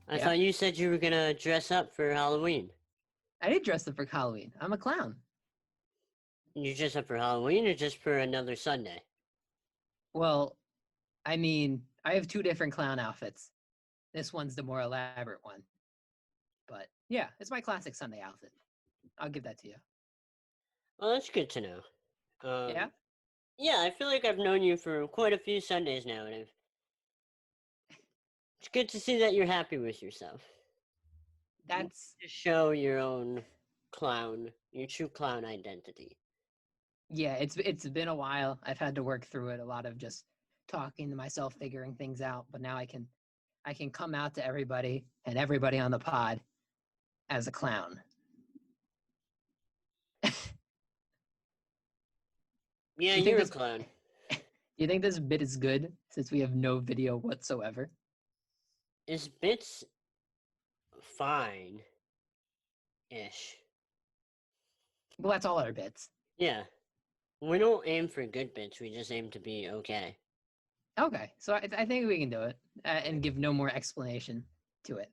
I Yeah. thought you said you were gonna dress up for Halloween. I did dress up for Halloween. I'm a clown. You dress up for Halloween or just for another Sunday? Well, I mean, I have two different clown outfits. This one's the more elaborate one. But yeah, it's my classic Sunday outfit. I'll give that to you. Well, that's good to know. Yeah? Yeah, I feel like I've known you for quite a few Sundays now, and it's good to see that you're happy with yourself. That's To show your own clown, your true clown identity. yeah, it's been a while. I've had to work through it, a lot of just talking to myself, figuring things out, but now I can come out to everybody and everybody on the pod as a clown. Yeah, Do you think you're a this clown. do you think this bit is good since we have no video whatsoever? Is bits fine-ish? Well, that's all our bits. Yeah. We don't aim for good bits, we just aim to be okay. Okay, so I think we can do it and give no more explanation to it.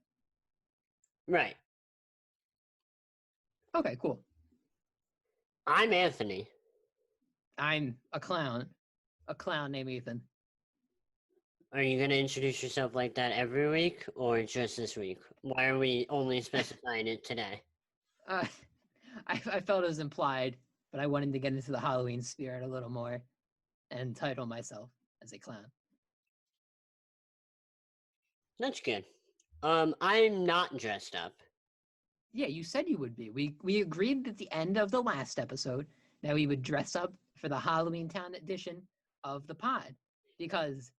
Right. Okay, cool. I'm Anthony. I'm a clown named Ethan. Are you going to introduce yourself like that every week or just this week? Why are we only specifying it today? Uh, I felt it was implied, but I wanted to get into the Halloween spirit a little more and title myself as a clown. That's good. I'm not dressed up. Yeah, you said you would be. We agreed at the end of the last episode that we would dress up for the Halloweentown edition of the pod because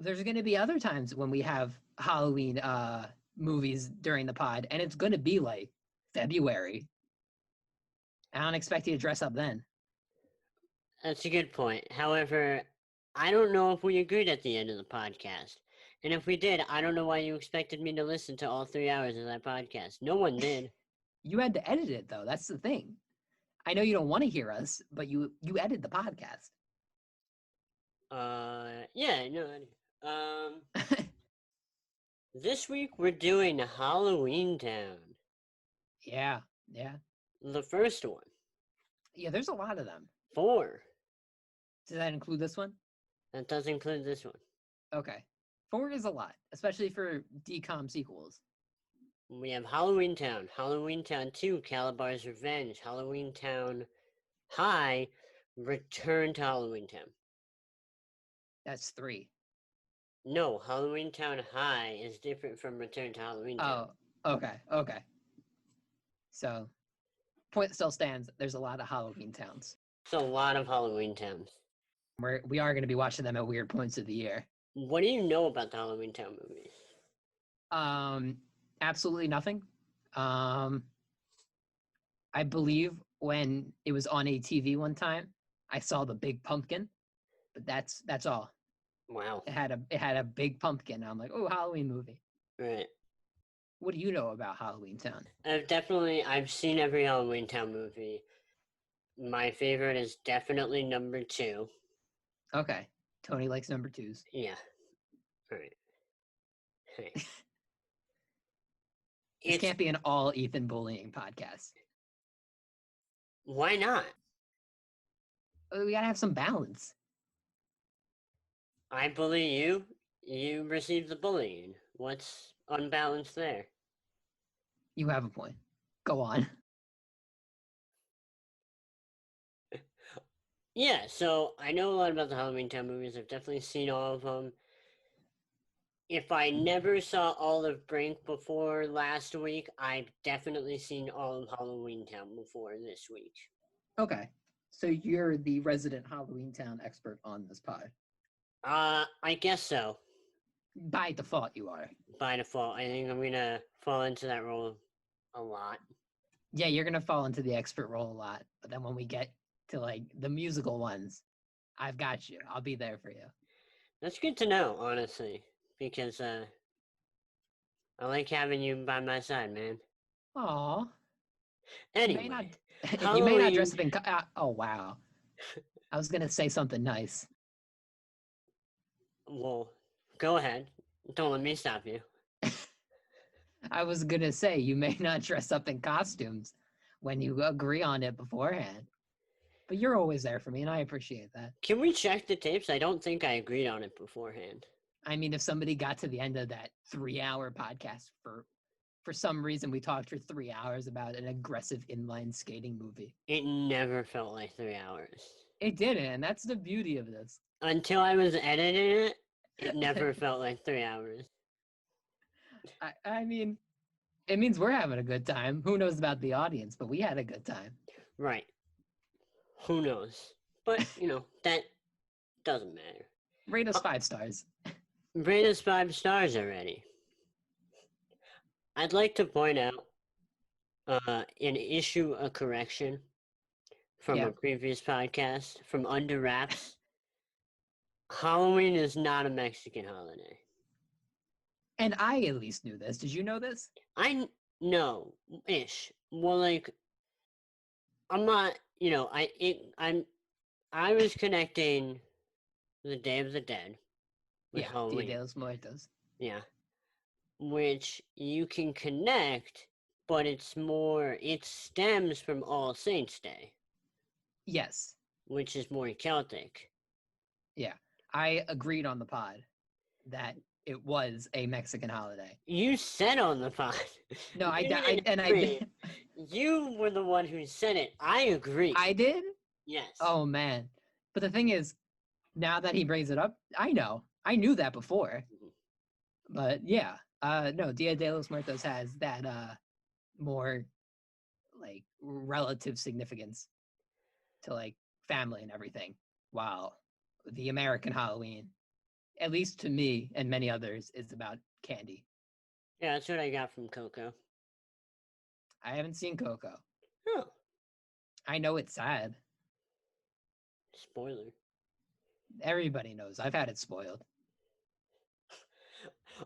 there's going to be other times when we have Halloween movies during the pod, and it's going to be like February. I don't expect you to dress up then. That's a good point. However, I don't know if we agreed at the end of the podcast. And if we did, I don't know why you expected me to listen to all 3 hours of that podcast. No one did. You had to edit it though. That's the thing. I know you don't want to hear us, but you edit the podcast. Yeah, no. This week we're doing Halloweentown. Yeah. The first one. Yeah, there's a lot of them. 4. Does that include this one? That does include this one. Okay. 4 is a lot, especially for DCOM sequels. We have Halloweentown, Halloweentown 2, Calabar's Revenge, Halloweentown High, Return to Halloweentown. That's 3. No, Halloweentown High is different from Return to Halloweentown. Oh, okay. So, point still stands. There's a lot of Halloween towns. It's a lot of Halloweentowns. We are going to be watching them at weird points of the year. What do you know about the Halloweentown movies? Absolutely nothing. I believe when it was on ATV one time, I saw the big pumpkin, but that's all. Wow. It had a big pumpkin. I'm like, oh, Halloween movie. Right. What do you know about Halloweentown? I've seen every Halloweentown movie. My favorite is definitely number 2. Okay. Tony likes number 2s. Yeah. All right. Hey. This can't be an all Ethan bullying podcast. Why not? We gotta have some balance. I bully you. You receive the bullying. What's unbalanced there? You have a point. Go on. Yeah, so I know a lot about the Halloweentown movies. I've definitely seen all of them. If I never saw Olive Brink before last week, I've definitely seen all of Halloweentown before this week. Okay. So you're the resident Halloweentown expert on this pod. I guess so. By default, you are. By default, I think I'm gonna fall into that role a lot. Yeah, you're gonna fall into the expert role a lot. But then when we get to like the musical ones, I've got you. I'll be there for you. That's good to know, honestly, because I like having you by my side, man. Aw. Anyway, you may not dress up in. Oh wow. I was gonna say something nice. Well, go ahead. Don't let me stop you. I was gonna say you may not dress up in costumes when you agree on it beforehand, but you're always there for me, and I appreciate that. Can we check the tapes? I don't think I agreed on it beforehand. I mean, if somebody got to the end of that 3-hour podcast for some reason we talked for 3 hours about an aggressive inline skating movie. It never felt like 3 hours. It didn't, and that's the beauty of this. Until I was editing it, it never felt like 3 hours. I mean, it means we're having a good time. Who knows about the audience, but we had a good time. Right. Who knows? But, that doesn't matter. Rate us 5 stars. Rate us 5 stars already. I'd like to point out and issue a correction from a previous podcast from Under Wraps. Halloween is not a Mexican holiday. And I at least knew this. Did you know this? I know ish. Well, like, I'm not. I was connecting the Day of the Dead with Halloween. Dia de los Muertos. Yeah, which you can connect, but it stems from All Saints Day. Yes. Which is more Celtic. Yeah, I agreed on the pod that it was a Mexican holiday. You said on the pod. No, I did. You were the one who said it. I agree. I did? Yes. Oh, man. But the thing is, now that he brings it up, I know. I knew that before. But yeah, no, Dia de los Muertos has that more like relative significance to like family and everything. While the American Halloween, at least to me and many others, is about candy. Yeah, that's what I got from Coco. I haven't seen Coco. Oh. I know it's sad. Spoiler. Everybody knows. I've had it spoiled.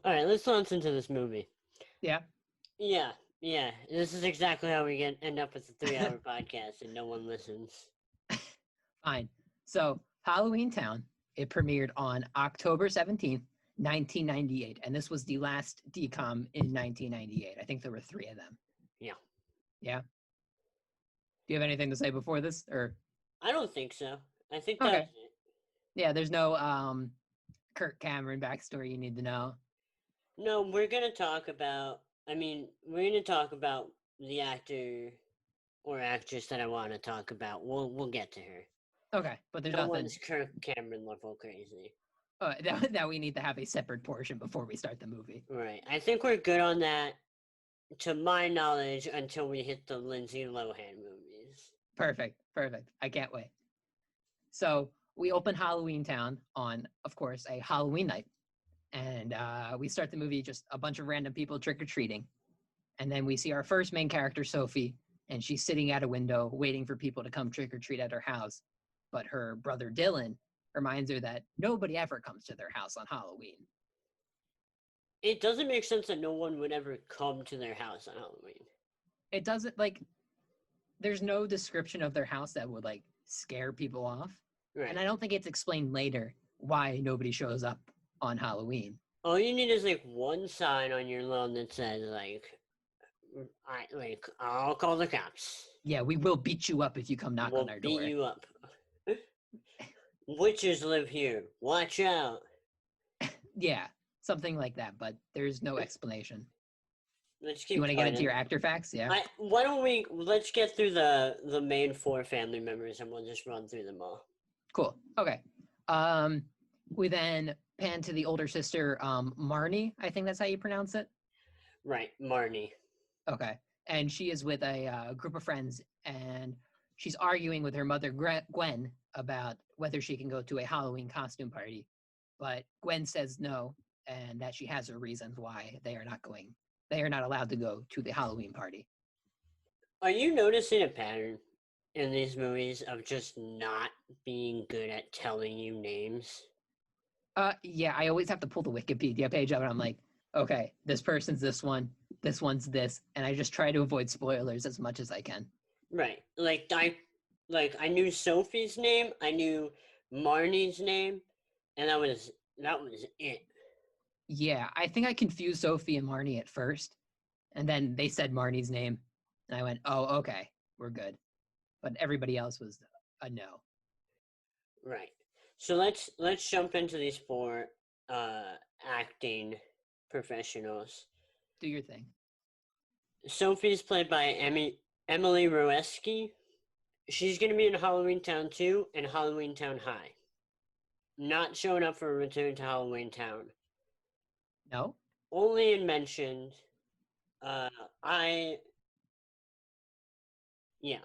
All right, let's launch into this movie. Yeah. Yeah. This is exactly how we end up with a 3-hour podcast and no one listens. Fine. So, Halloweentown, it premiered on October 17th, 1998. And this was the last DCOM in 1998. I think there were 3 of them. Yeah. Yeah? Do you have anything to say before this? Or I don't think so. I think that's it. Yeah, there's no Kirk Cameron backstory you need to know. No, we're going to talk about the actor or actress that I want to talk about. We'll get to her. Okay, but there's no nothing. One's Kirk Cameron level crazy. That we need to have a separate portion before we start the movie. Right. I think we're good on that, to my knowledge, until we hit the Lindsay Lohan movies. Perfect. I can't wait. So we open Halloweentown on, of course, a Halloween night. And we start the movie just a bunch of random people trick-or-treating. And then we see our first main character, Sophie, and she's sitting at a window waiting for people to come trick-or-treat at her house. But her brother, Dylan, reminds her that nobody ever comes to their house on Halloween. It doesn't make sense that no one would ever come to their house on Halloween. It doesn't, like, there's no description of their house that would, like, scare people off. Right. And I don't think it's explained later why nobody shows up on Halloween. All you need is, like, one sign on your lawn that says, I'll call the cops. Yeah, we will beat you up if you come knock on our door. We'll beat you up. Witches live here. Watch out. Yeah, something like that, but there's no explanation. Let's keep. You want to get into your actor facts? Yeah. Let's get through the main 4 family members and we'll just run through them all. Cool. Okay. We then pan to the older sister, Marnie. I think that's how you pronounce it. Right, Marnie. Okay. And she is with a group of friends, and she's arguing with her mother, Gwen, about whether she can go to a Halloween costume party. But Gwen says no, and that she has her reasons why they are not allowed to go to the Halloween party. Are you noticing a pattern in these movies of just not being good at telling you names? Yeah, I always have to pull the Wikipedia page up, and I'm like, okay, this person's this one, this one's this, and I just try to avoid spoilers as much as I can. Right. I knew Sophie's name, I knew Marnie's name, and that was it. Yeah, I think I confused Sophie and Marnie at first, And then they said Marnie's name, and I went, "Oh, okay, we're good." But everybody else was a no. Right. So let's jump into these four acting professionals. Do your thing. Sophie's played by Emily Roeski. She's going to be in Halloweentown 2 and Halloweentown High. Not showing up for a return to Halloweentown. No? Only in mentioned. I Yeah.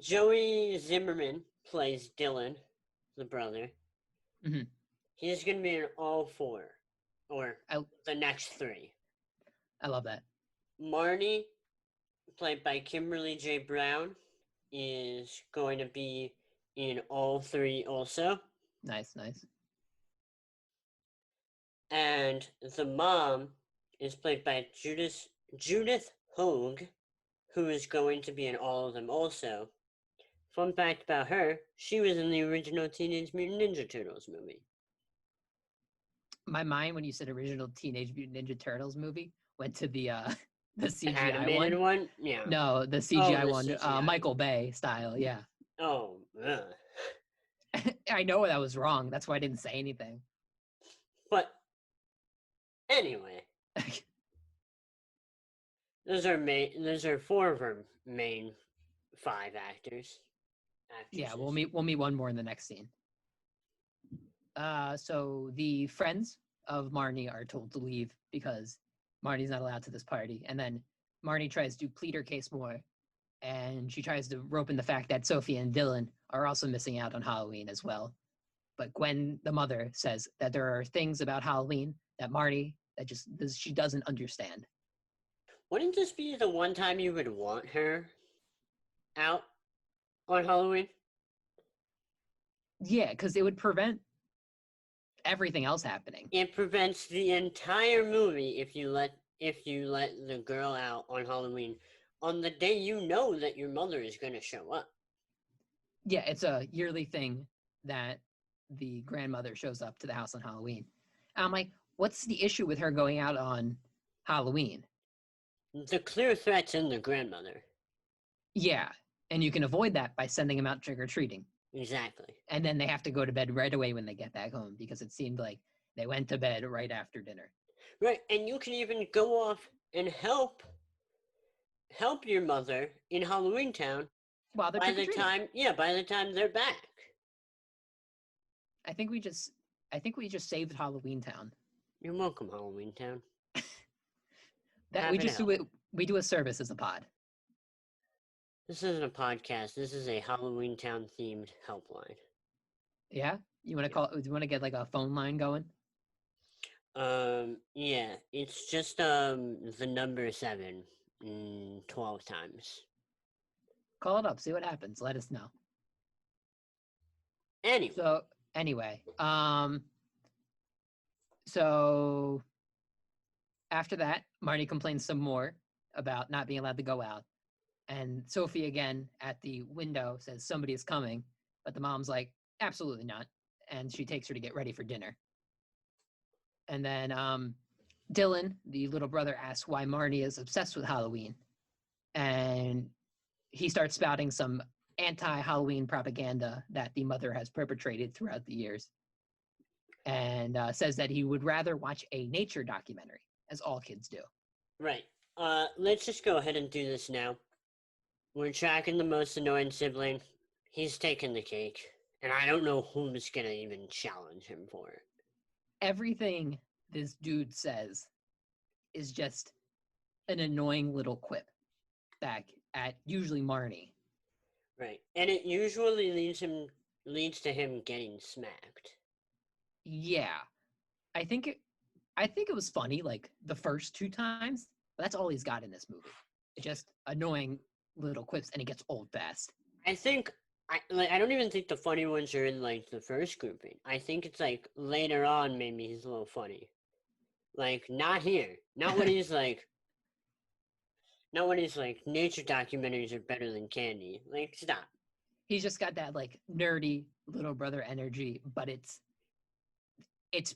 Joey Zimmerman plays Dylan, the brother. Mm-hmm. He's going to be in all four, or I the next three. love that. Marnie, played by Kimberly J. Brown, is going to be in all three also. Nice, nice. And the mom is played by Judith Hogue, who is going to be in all of them also. Fun fact about her, she was in the original Teenage Mutant Ninja Turtles movie. My mind, when you said original Teenage Mutant Ninja Turtles movie, went to the CGI Animated one? Yeah. No, the CGI the one, CGI. Michael Bay style. Yeah. Oh, ugh. I know that was wrong. That's why I didn't say anything. But anyway, those are four of our main five actors. Yeah, we'll meet one more in the next scene. So the friends of Marnie are told to leave because Marnie's not allowed to this party, and then Marnie tries to plead her case more, and she tries to rope in the fact that Sophie and Dylan are also missing out on Halloween as well. But Gwen, the mother, says that there are things about Halloween that Marnie she doesn't understand. Wouldn't this be the one time you would want her out on Halloween? Yeah, because it would prevent everything else happening. It prevents the entire movie if you let the girl out on Halloween on the day you know that your mother is going to show up. Yeah, it's a yearly thing that the grandmother shows up to the house on Halloween. And I'm like, what's the issue with her going out on Halloween? The clear threat's in the grandmother. Yeah, and you can avoid that by sending them out trick-or-treating. Exactly. And then they have to go to bed right away when they get back home because it seemed like they went to bed right after dinner. Right, and you can even go off and help your mother in Halloweentown While they're by the trick-or-treating. time they're back. I think we just saved Halloweentown. You're welcome, Halloweentown. That we just do it. We do a service as a pod. This isn't a podcast. This is a Halloweentown themed helpline. Yeah, you want to call? Do you want to get like a phone line going? Yeah, it's just the number 7 12 times. Call it up. See what happens. Let us know. Anyway. So after that, Marnie complains some more about not being allowed to go out. And Sophie again at the window says somebody is coming, but the mom's like, absolutely not. And she takes her to get ready for dinner. And then Dylan, the little brother, asks why Marnie is obsessed with Halloween. And he starts spouting some anti-Halloween propaganda that the mother has perpetrated throughout the years. And says that he would rather watch a nature documentary, as all kids do. Right. Let's just go ahead and do this now. We're tracking the most annoying sibling. He's taking the cake. And I don't know who's going to even challenge him for it. Everything this dude says is just an annoying little quip back at usually Marnie. Right. And it usually leads to him getting smacked. Yeah. I think it was funny like the first 2 times, but that's all he's got in this movie. It's just annoying little quips, and he gets old fast. I don't even think the funny ones are in like the first grouping. I think it's like later on maybe he's a little funny. Like not here. Not when he's like nature documentaries are better than candy. Like stop. He's just got that like nerdy little brother energy, but it's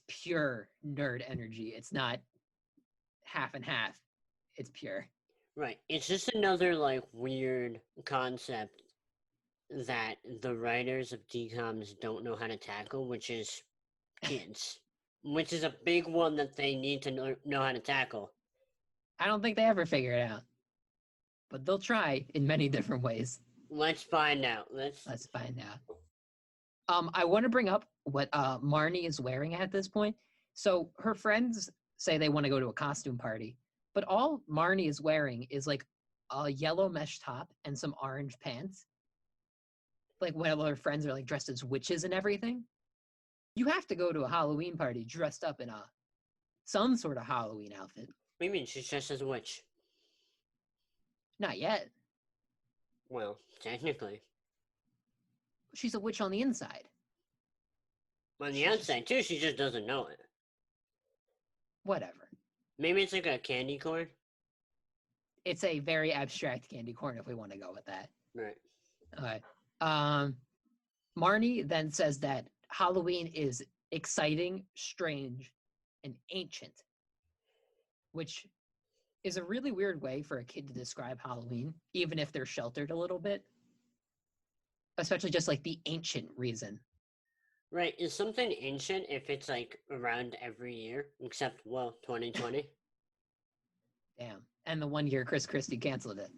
pure nerd energy. It's not half and half. It's pure. Right. It's just another like weird concept that the writers of DCOMs don't know how to tackle, which is kids. Which is a big one that they need to know how to tackle. I don't think they ever figure it out, but they'll try in many different ways. Let's find out. Let's find out. I want to bring up what Marnie is wearing at this point. So her friends say they want to go to a costume party, but all Marnie is wearing is like a yellow mesh top and some orange pants. Like when all her friends are like dressed as witches and everything. You have to go to a Halloween party dressed up in some sort of Halloween outfit. What do you mean she's dressed as a witch? Not yet. Well, technically. She's a witch on the inside. On the outside, too, she just doesn't know it. Whatever. Maybe it's like a candy corn? It's a very abstract candy corn if we want to go with that. Right. Okay. Marnie then says that Halloween is exciting, strange, and ancient, which is a really weird way for a kid to describe Halloween, even if they're sheltered a little bit. Especially just like the ancient reason. Right. Is something ancient if it's like around every year, except, well, 2020? Damn. And the 1 year Chris Christie canceled it.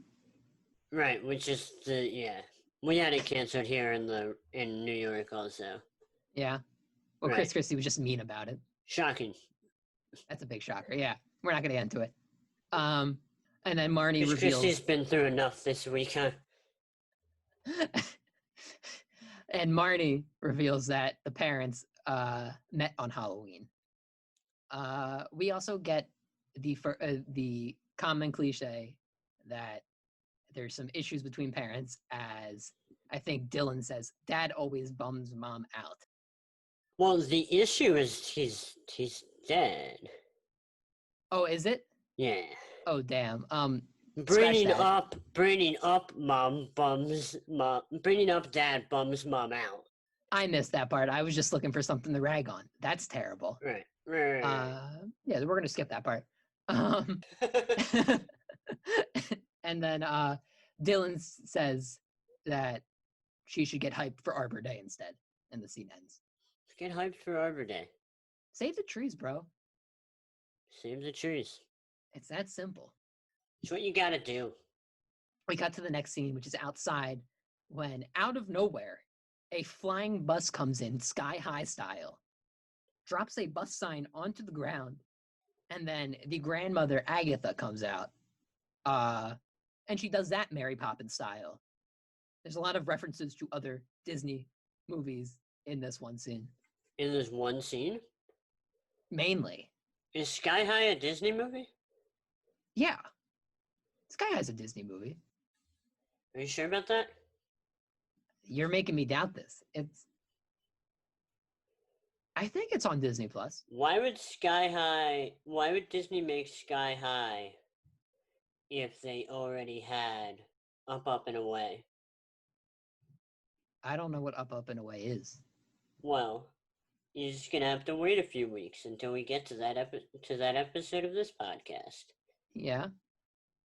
Right, which is yeah. We had it canceled here in New York also. Yeah. Well, Right. Chris Christie was just mean about it. Shocking. That's a big shocker. Yeah. We're not going to get into it. And then Marnie Chris reveals. Christie's been through enough this week, huh? And Marnie reveals that the parents met on Halloween. We also get the common cliche that there's some issues between parents, as I think Dylan says, Dad always bums Mom out. Well, the issue is he's dead. Oh, is it? Yeah. Oh, damn. Bringing up Mom bums Mom. Bringing up Dad bums Mom out. I missed that part. I was just looking for something to rag on. That's terrible. Right. Yeah, we're gonna skip that part. And then Dylan says that she should get hyped for Arbor Day instead, and the scene ends. Get hyped for Arbor Day. Save the trees, bro. Save the trees. It's that simple. It's what you gotta do. We cut to the next scene, which is outside, when out of nowhere, a flying bus comes in, Sky High style, drops a bus sign onto the ground, and then the grandmother, Agatha, comes out. And she does that Mary Poppins style. There's a lot of references to other Disney movies in this one scene. In this one scene? Mainly. Is Sky High a Disney movie? Yeah. Sky High's a Disney movie. Are you sure about that? You're making me doubt this. I think it's on Disney Plus. Why would Disney make Sky High if they already had Up and Away? I don't know what Up and Away is. Well, you're just gonna have to wait a few weeks until we get to that episode of this podcast. Yeah.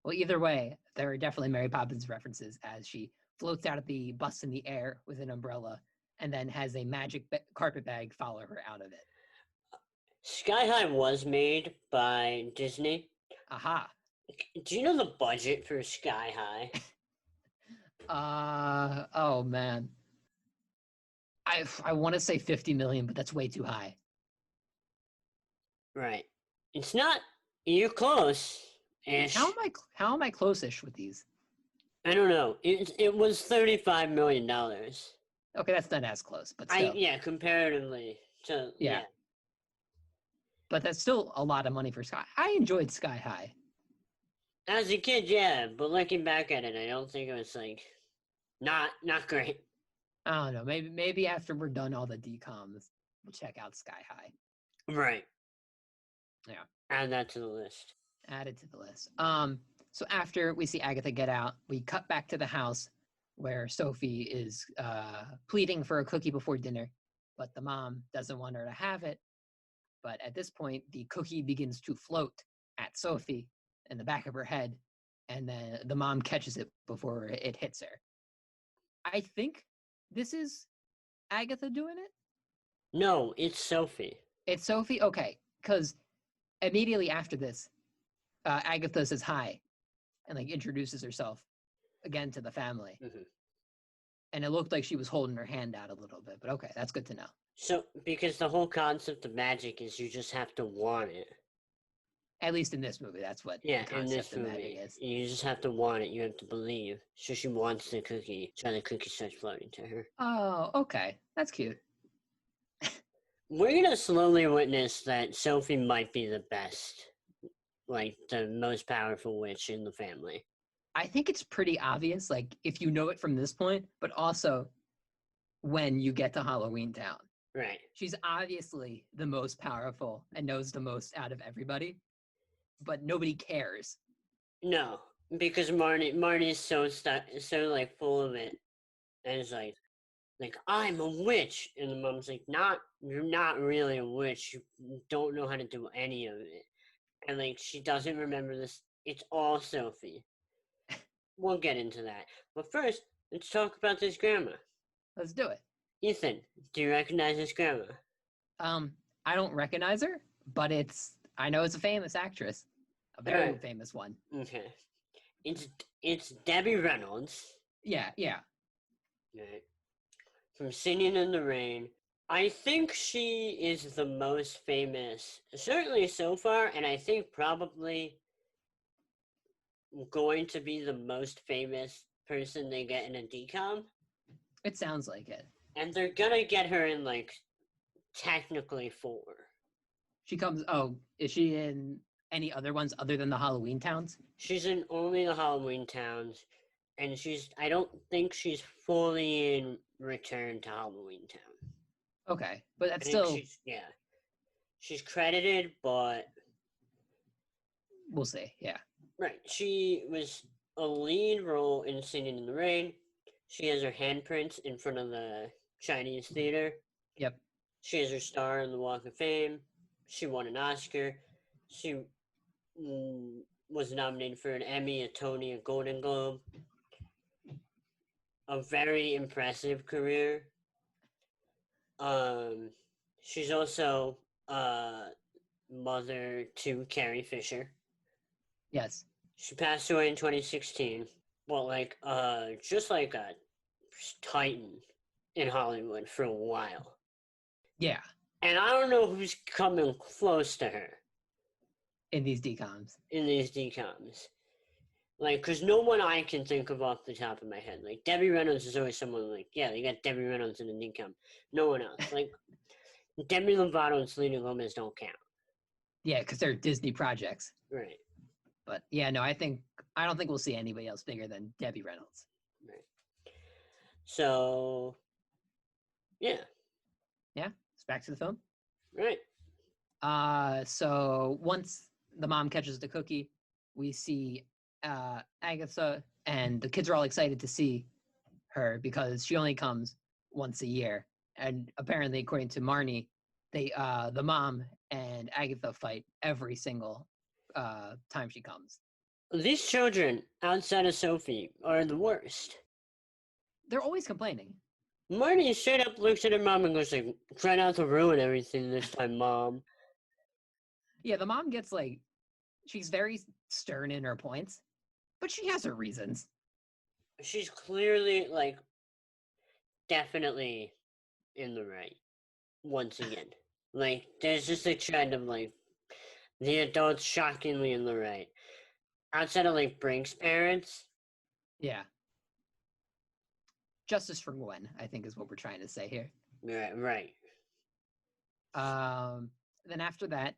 Well, either way, there are definitely Mary Poppins references as she floats out of the bus in the air with an umbrella and then has a magic carpet bag follow her out of it. Sky High was made by Disney. Aha. Do you know the budget for Sky High? Oh man. I want to say 50 million, but that's way too high. Right. It's not. You're close. How am I close-ish with these? I don't know. It was $35 million. Okay, that's not as close, but still. Comparatively to yeah. But that's still a lot of money for Sky. I enjoyed Sky High. As a kid, yeah, but looking back at it, I don't think it was like not great. I don't know. Maybe after we're done all the DCOMs, we'll check out Sky High. Right. Yeah. Add that to the list. Add it to the list. So after we see Agatha get out, we cut back to the house where Sophie is pleading for a cookie before dinner, but the mom doesn't want her to have it. But at this point, the cookie begins to float at Sophie in the back of her head, and then the mom catches it before it hits her. I think this is Agatha doing it. No, it's Sophie. It's Sophie? Okay, because immediately after this, Agatha says hi and like introduces herself again to the family. Mm-hmm. And it looked like she was holding her hand out a little bit, but okay, that's good to know. So, because the whole concept of magic is you just have to want it. At least in this movie, that's what Yeah, the in concept this of magic movie, is. you just have to want it. You have to believe. So she wants the cookie. So the cookie starts floating to her. Oh, okay. That's cute. We're gonna slowly witness that Sophie might be the best, like the most powerful witch in the family. I think it's pretty obvious, like if you know it from this point, but also when you get to Halloweentown. Right. She's obviously the most powerful and knows the most out of everybody, but nobody cares. No, because Marnie's so like full of it, and it's like I'm a witch, and the mom's like, you're not really a witch. You don't know how to do any of it, and like she doesn't remember this. It's all Sophie. We'll get into that, but first, let's talk about this grandma. Let's do it. Ethan, do you recognize this grandma? I don't recognize her, but I know it's a famous actress, a very famous one. Okay, it's Debbie Reynolds. Yeah. Right. From Singing in the Rain. I think she is the most famous, certainly so far, and I think probably going to be the most famous person they get in a DCOM. It sounds like it. And they're gonna get her in like technically 4. She comes. Oh, is she in any other ones other than the Halloweentowns? She's in only the Halloweentowns, and I don't think she's fully in Return to Halloweentown. Okay, but that's still. She's credited, but we'll see. Yeah. Right. She was a lead role in Singing in the Rain. She has her handprints in front of the Chinese theater. Yep. She has her star in the Walk of Fame. She won an Oscar. She was nominated for an Emmy, a Tony, a Golden Globe. A very impressive career. She's also mother to Carrie Fisher. Yes. She passed away in 2016. Well, just like a titan in Hollywood for a while. Yeah. And I don't know who's coming close to her. In these DCOMs. Because no one I can think of off the top of my head. Like, Debbie Reynolds is always someone they got Debbie Reynolds in a DCOM. No one else. Like, Demi Lovato and Selena Gomez don't count. Yeah, because they're Disney projects. Right. But yeah, no, I don't think we'll see anybody else bigger than Debbie Reynolds. Right. So, yeah. Yeah, it's back to the film. Right. So once the mom catches the cookie, we see Agatha, and the kids are all excited to see her because she only comes once a year. And apparently, according to Marnie, the mom and Agatha fight every single time she comes. These children, outside of Sophie, are the worst. They're always complaining. Marnie straight up looks at her mom and goes like, try not to ruin everything this time, Mom. Yeah, the mom gets she's very stern in her points, but she has her reasons. She's clearly, definitely in the right. Once again. There's just a trend of, the adults shockingly in the right. Outside of, Brink's parents. Yeah. Justice for Gwen, I think is what we're trying to say here. Right. Then after that,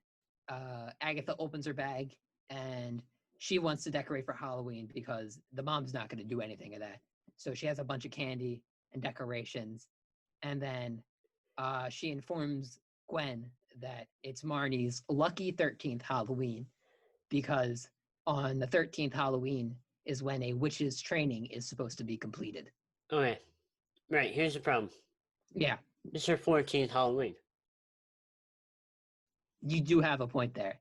Agatha opens her bag and she wants to decorate for Halloween because the mom's not going to do anything of that. So she has a bunch of candy and decorations. And then she informs Gwen that it's Marnie's lucky 13th Halloween because on the 13th Halloween is when a witch's training is supposed to be completed. Okay. Right, here's the problem. Yeah. It's her 14th Halloween. You do have a point there.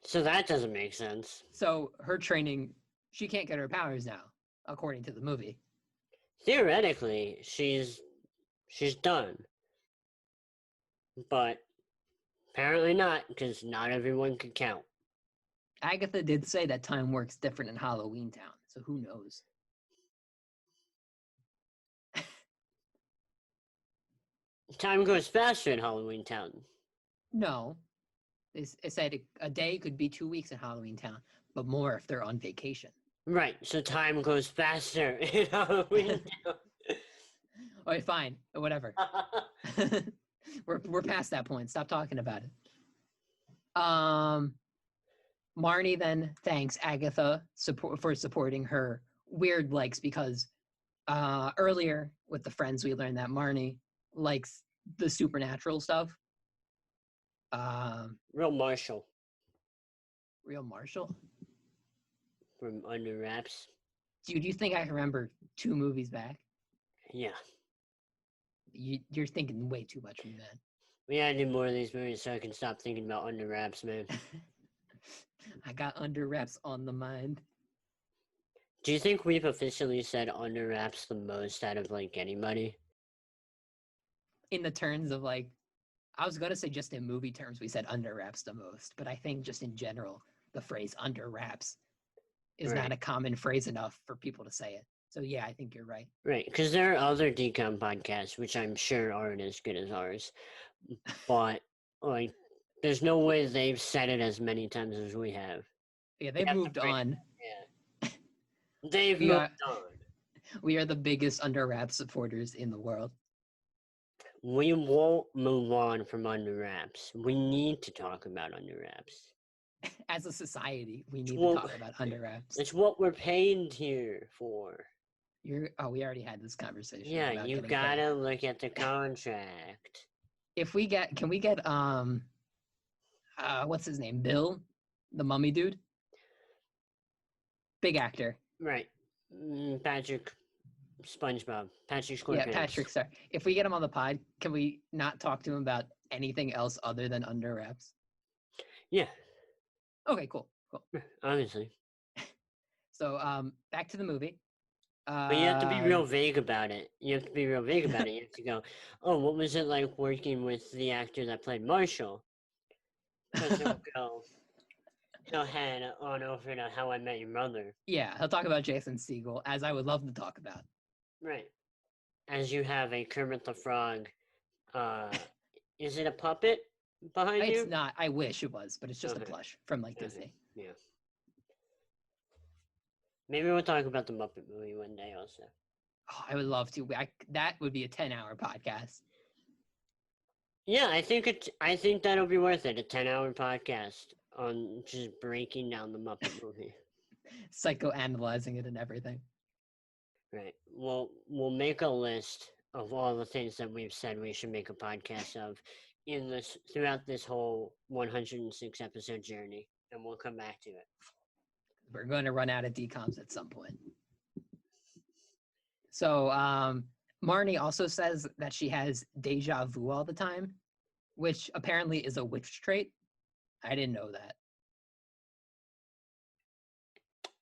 So that doesn't make sense. So her training, she can't get her powers now, according to the movie. Theoretically, she's done. But apparently not, because not everyone could count. Agatha did say that time works different in Halloweentown, so who knows? Time goes faster in Halloweentown. No. It said a day could be 2 weeks in Halloweentown, but more if they're on vacation. Right, so time goes faster in Halloweentown. All right, fine, whatever. we're past that point. Stop talking about it. Marnie then thanks Agatha for supporting her weird likes because earlier with the friends we learned that Marnie likes the supernatural stuff. Real Marshall Real Marshall? from Under Wraps. Dude, you think I can remember 2 movies back? Yeah. You're thinking way too much from that. We gotta do more of these movies so I can stop thinking about Under Wraps, man. I got Under Wraps on the mind. Do you think we've officially said Under Wraps the most out of, like, anybody? In the terms of, like, I was going to say just in movie terms, we said Under Wraps the most, but I think just in general, the phrase Under Wraps is not a common phrase enough for people to say it. So, yeah, I think you're right. Right, because there are other DCOM podcasts, which I'm sure aren't as good as ours. But, like, there's no way they've said it as many times as we have. Yeah, they've moved on. Yeah. They've moved on. We are the biggest Under Wraps supporters in the world. We won't move on from Under Wraps. We need to talk about Under Wraps. As a society, we need to talk about Under Wraps. It's what we're paid here for. We already had this conversation. Yeah, you gotta look at the contract. Can we get what's his name? Bill, the mummy dude? Big actor. Right. Patrick SpongeBob. Patrick SquarePants. Yeah, Patrick Star. If we get him on the pod, can we not talk to him about anything else other than Under Wraps? Yeah. Okay, cool. Obviously. So, back to the movie. But you have to be real vague about it. You have to go, oh, what was it like working with the actor that played Marshall? Because he'll head on over to How I Met Your Mother. Yeah, he'll talk about Jason Segel, as I would love to talk about. Right. As you have a Kermit the Frog. Is it a puppet behind you? It's not. I wish it was, but it's just a plush from, like, Disney. Yeah. Maybe we'll talk about the Muppet movie one day also. Oh, I would love to. That would be a 10-hour podcast. Yeah, I think that'll be worth it. A 10-hour podcast on just breaking down the Muppet movie. Psychoanalyzing it and everything. Right. Well, we'll make a list of all the things that we've said we should make a podcast of throughout this whole 106 episode journey, and we'll come back to it. We're going to run out of DCOMs at some point. So Marnie also says that she has deja vu all the time, which apparently is a witch trait. I didn't know that.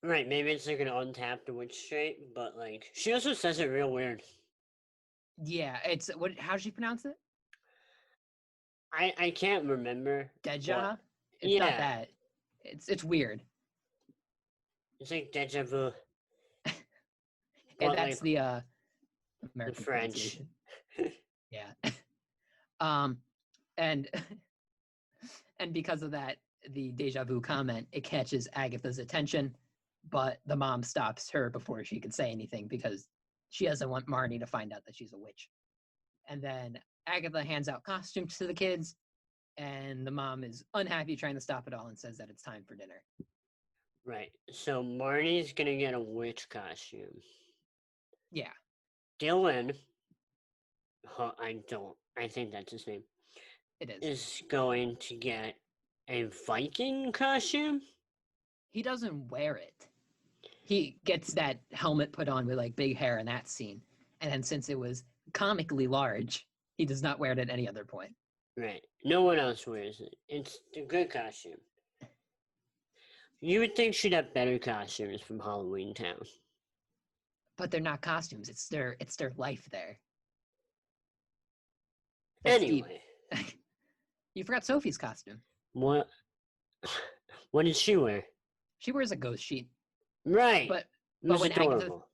Right, maybe it's like an untapped witch trait, but like she also says it real weird. Yeah, how does she pronounce it? I can't remember. Deja? It's not that. It's weird. It's like deja vu. And that's the American the French. Yeah. And because of that, the deja vu comment, it catches Agatha's attention, but the mom stops her before she could say anything because she doesn't want Marnie to find out that she's a witch. And then Agatha hands out costumes to the kids, and the mom is unhappy trying to stop it all and says that it's time for dinner. Right. So Marnie's gonna get a witch costume. Yeah. Dylan, I think that's his name. It is going to get a Viking costume? He doesn't wear it. He gets that helmet put on with like big hair in that scene. And then since it was comically large, he does not wear it at any other point. Right. No one else wears it. It's a good costume. You would think she'd have better costumes from Halloweentown. But they're not costumes. It's their life there. That's deep. Anyway, You forgot Sophie's costume. what? What did she wear? She wears a ghost sheet. Right. But It was when adorable.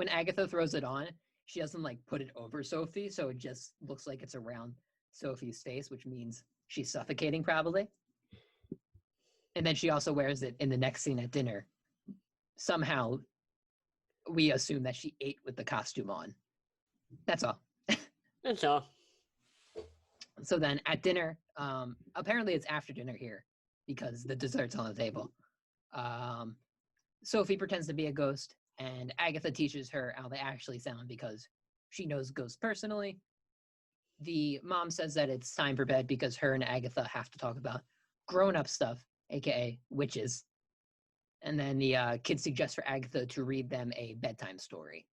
Agatha throws it on, she doesn't like put it over Sophie, so it just looks like it's around Sophie's face, which means she's suffocating probably. And then she also wears it in the next scene at dinner. Somehow we assume that she ate with the costume on. That's all. That's all. So then at dinner, apparently it's after dinner here because the dessert's on the table. Sophie pretends to be a ghost, and Agatha teaches her how they actually sound because she knows ghosts personally. The mom says that it's time for bed because her and Agatha have to talk about grown-up stuff, aka witches. And then the kids suggest for Agatha to read them a bedtime story.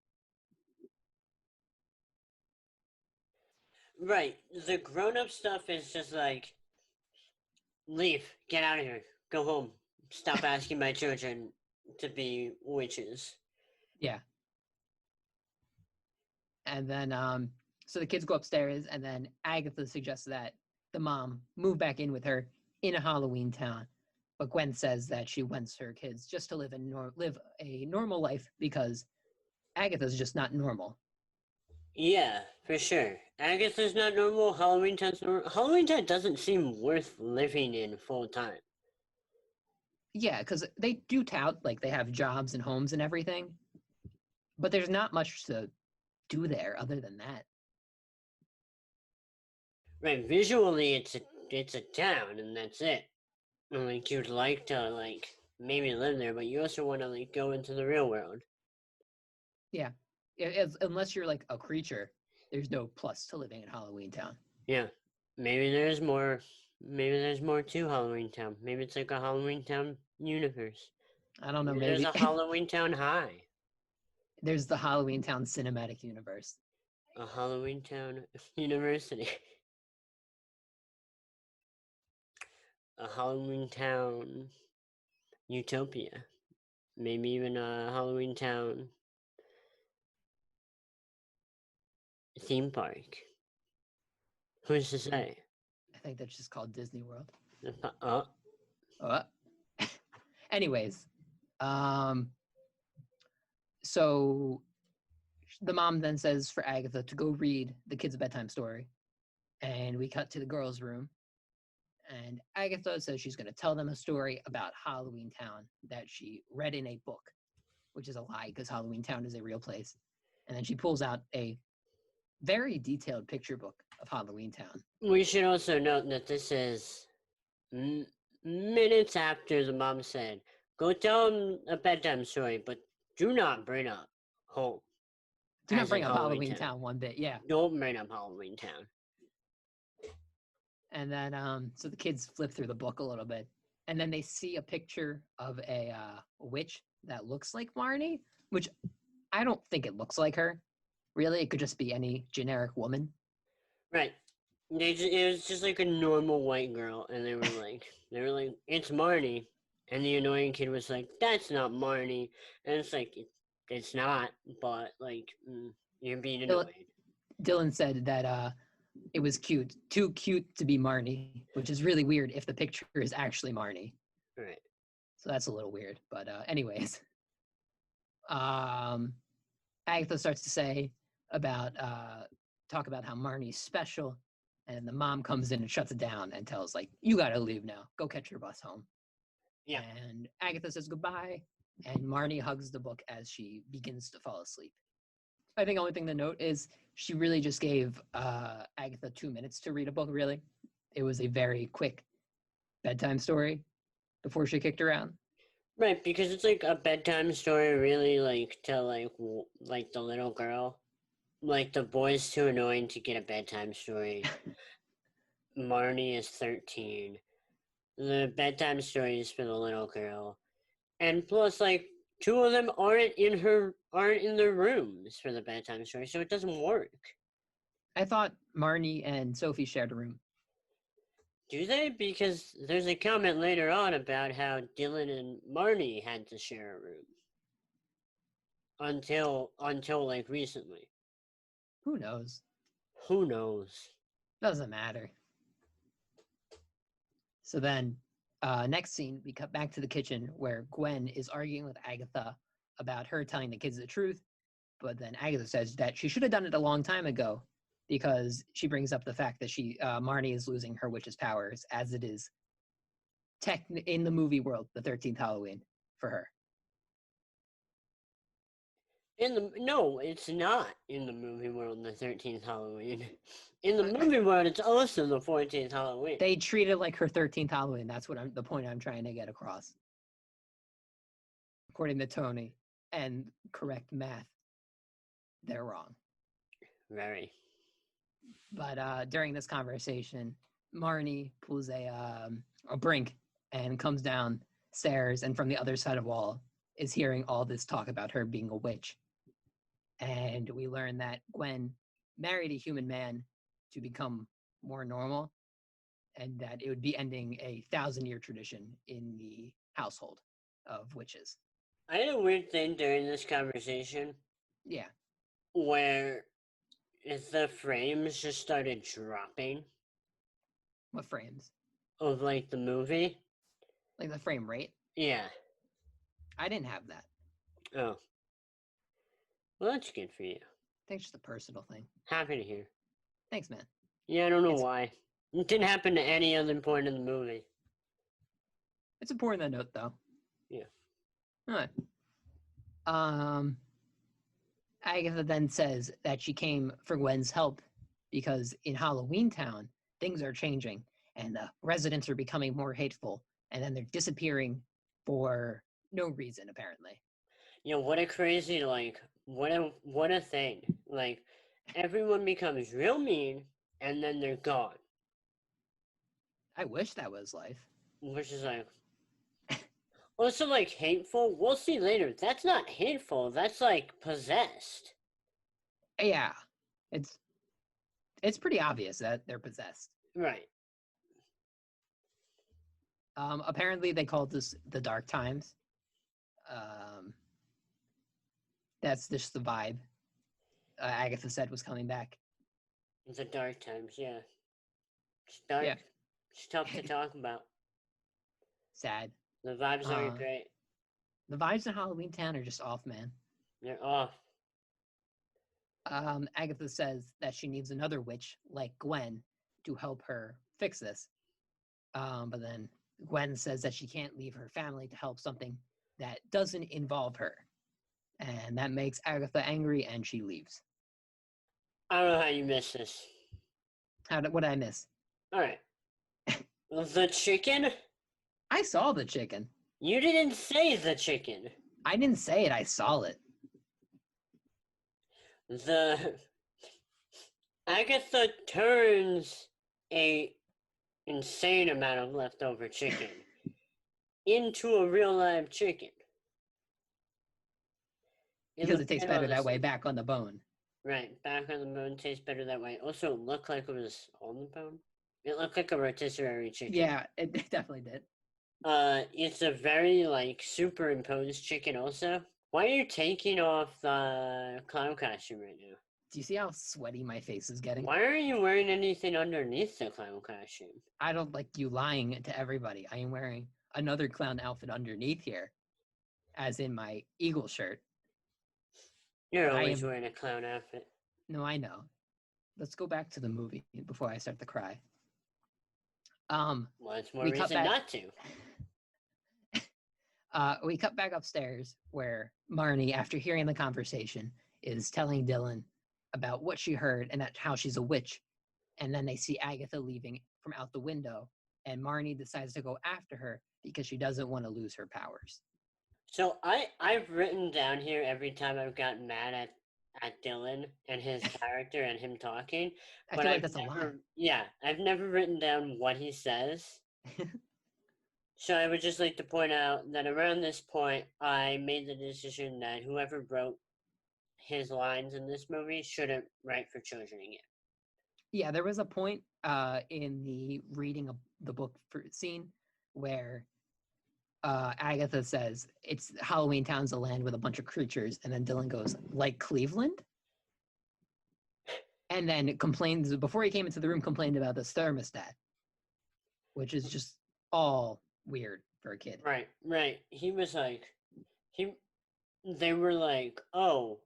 Right. The grown-up stuff is just like, leave, get out of here, go home, stop asking my children to be witches. Yeah. And then, so the kids go upstairs, and then Agatha suggests that the mom move back in with her in a Halloweentown. But Gwen says that she wants her kids just to live a normal life because Agatha's just not normal. Yeah, for sure. Agatha's not normal. Halloweentown's normal. Halloweentown doesn't seem worth living in full time. Yeah, because they do tout like they have jobs and homes and everything, but there's not much to do there other than that. Right. Visually, it's a town, and that's it. And, like, you'd like to like maybe live there, but you also want to like go into the real world. Yeah, unless you're like a creature, there's no plus to living in Halloweentown. Yeah. Maybe there's more. Maybe there's more to Halloweentown. Maybe it's like a Halloweentown universe. I don't know. Maybe Maybe there's a Halloweentown High. there's the Halloweentown cinematic universe. A Halloweentown University. A Halloweentown Utopia. Maybe even a Halloweentown theme park. Who's to say? I think that's just called Disney World. Oh, Anyways, so the mom then says for Agatha to go read the kids' bedtime story, and we cut to the girls' room, and Agatha says she's going to tell them a story about Halloweentown that she read in a book, which is a lie because Halloweentown is a real place. And then she pulls out a very detailed picture book of Halloweentown. we should also note that this is minutes after the mom said, "Go tell them a bedtime story, but do not bring up home." Do not As bring in up Halloweentown. Halloweentown one bit, yeah. Don't bring up Halloweentown. And then, so the kids flip through the book a little bit, and then they see a picture of a witch that looks like Marnie, which I don't think it looks like her. Really, it could just be any generic woman. Right. It was just like a normal white girl, and they were like, "It's Marnie," and the annoying kid was like, "That's not Marnie," and it's like, it's not, but like, you're being annoyed. Dylan said that it was cute, too cute to be Marnie, which is really weird if the picture is actually Marnie. Right. So that's a little weird. But anyways, Agatha starts to say about talk about how Marnie's special, and the mom comes in and shuts it down and tells like, "You gotta leave now. Go catch your bus home." Yeah. And Agatha says goodbye, and Marnie hugs the book as she begins to fall asleep. I think the only thing to note is she really just gave Agatha 2 minutes to read a book, really. It was a very quick bedtime story before she kicked her out. Right, because it's like a bedtime story, really, like to like the little girl, like the boy's too annoying to get a bedtime story. Marnie is 13. The bedtime story is for the little girl, and plus, like, two of them aren't in their rooms for the bedtime story, so it doesn't work. I thought Marnie and Sophie shared a room. Do they? Because there's a comment later on about how Dylan and Marnie had to share a room until like recently. Who knows? Who knows? Doesn't matter. So then, next scene, we cut back to the kitchen where Gwen is arguing with Agatha about her telling the kids the truth. But then Agatha says that she should have done it a long time ago because she brings up the fact that Marnie is losing her witch's powers as it is in the movie world, the 13th Halloween for her. No, it's not in the movie world, the 13th Halloween. In the movie world, it's also the 14th Halloween. They treat it like her 13th Halloween. That's the point I'm trying to get across. According to Tony and correct math, they're wrong. Very. But during this conversation, Marnie pulls a brink and comes downstairs, and from the other side of the wall is hearing all this talk about her being a witch. And we learn that Gwen married a human man to become more normal, and that it would be ending a 1,000-year tradition in the household of witches. I had a weird thing during this conversation. Yeah. Where the frames just started dropping. What frames? Of like the movie. Like the frame rate? Yeah. I didn't have that. Oh. Well, that's good for you. I think it's just a personal thing. Happy to hear. Thanks, man. Yeah, I don't know why. It didn't happen to any other point in the movie. It's important to note, though. Yeah. All right. Agatha then says that she came for Gwen's help because in Halloweentown, things are changing and the residents are becoming more hateful, and then they're disappearing for no reason, apparently. Yeah, what a crazy, like, what a thing. Like, everyone becomes real mean, and then they're gone. I wish that was life. Which is like... Also, like, hateful? We'll see later. That's not hateful. That's, like, possessed. Yeah. It's pretty obvious that they're possessed. Right. Apparently, they called this the Dark Times. That's just the vibe Agatha said was coming back. The Dark Times, yeah. It's dark. Yeah. It's tough to talk about. Sad. The vibes aren't great. The vibes in Halloweentown are just off, man. They're off. Agatha says that she needs another witch like Gwen to help her fix this. But then Gwen says that she can't leave her family to help something that doesn't involve her. And that makes Agatha angry, and she leaves. I don't know how you missed this. What did I miss? All right. The chicken? I saw the chicken. You didn't say the chicken. I didn't say it. I saw it. Agatha turns a insane amount of leftover chicken into a real live chicken. Because it tastes better that way, back on the bone. Right, back on the bone tastes better that way. Also, it looked like it was on the bone. It looked like a rotisserie chicken. Yeah, it definitely did. It's a very, like, superimposed chicken also. Why are you taking off the clown costume right now? Do you see how sweaty my face is getting? Why aren't you wearing anything underneath the clown costume? I don't like you lying to everybody. I am wearing another clown outfit underneath here, as in my eagle shirt. You're always wearing a clown outfit. No, I know. Let's go back to the movie before I start to cry. Well, it's more reason not to. We cut back upstairs where Marnie, after hearing the conversation, is telling Dylan about what she heard and how she's a witch. And then they see Agatha leaving from out the window, and Marnie decides to go after her because she doesn't want to lose her powers. So I've written down here every time I've gotten mad at Dylan and his character and him talking. I feel like that's a lot. Yeah, I've never written down what he says. So I would just like to point out that around this point, I made the decision that whoever wrote his lines in this movie shouldn't write for children again. Yeah, there was a point in the reading of the book scene where Agatha says it's Halloweentown's a land with a bunch of creatures, and then Dylan goes, like Cleveland? And then it complains, before he came into the room, complained about this thermostat, which is just all weird for a kid. Right. He was like, they were like, oh,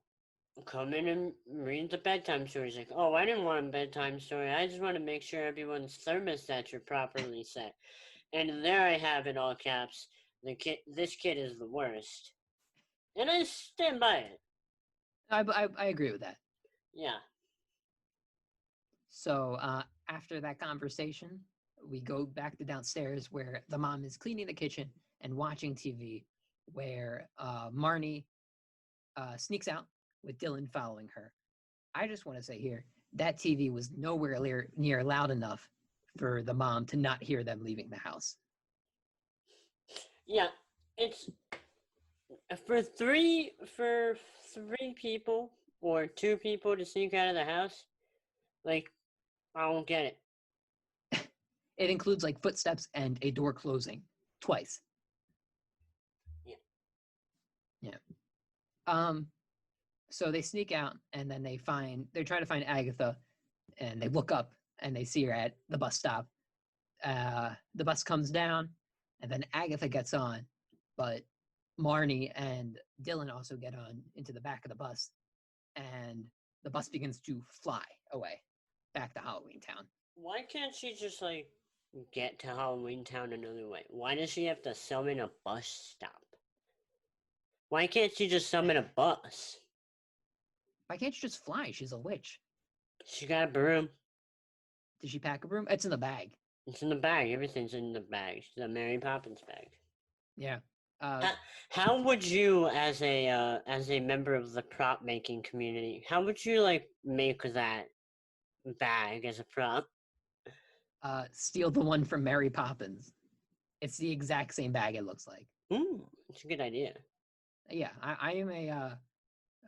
come in and read the bedtime story. He's like, oh, I didn't want a bedtime story. I just want to make sure everyone's thermostats are properly set. And there I have in all caps, this kid is the worst. And I stand by it. I agree with that. Yeah. So after that conversation, we go back to downstairs where the mom is cleaning the kitchen and watching TV, where Marnie sneaks out with Dylan following her. I just want to say here, that TV was nowhere near loud enough for the mom to not hear them leaving the house. Yeah, it's for three people or two people to sneak out of the house. Like, I don't get it. It includes like footsteps and a door closing twice. Yeah. So they sneak out and then they're trying to find Agatha, and they look up and they see her at the bus stop. The bus comes down and then Agatha gets on, but Marnie and Dylan also get on into the back of the bus, and the bus begins to fly away back to Halloweentown. Why can't she just like get to Halloweentown another way? Why does she have to summon a bus stop? Why can't she just summon a bus? Why can't she just fly? She's a witch. She got a broom. Did she pack a broom? It's in the bag. It's in the bag. Everything's in the bag. She's a Mary Poppins bag. Yeah. How would you, as a member of the prop making community, how would you like make that bag as a prop? Steal the one from Mary Poppins. It's the exact same bag it looks like. It's a good idea. Yeah, I am a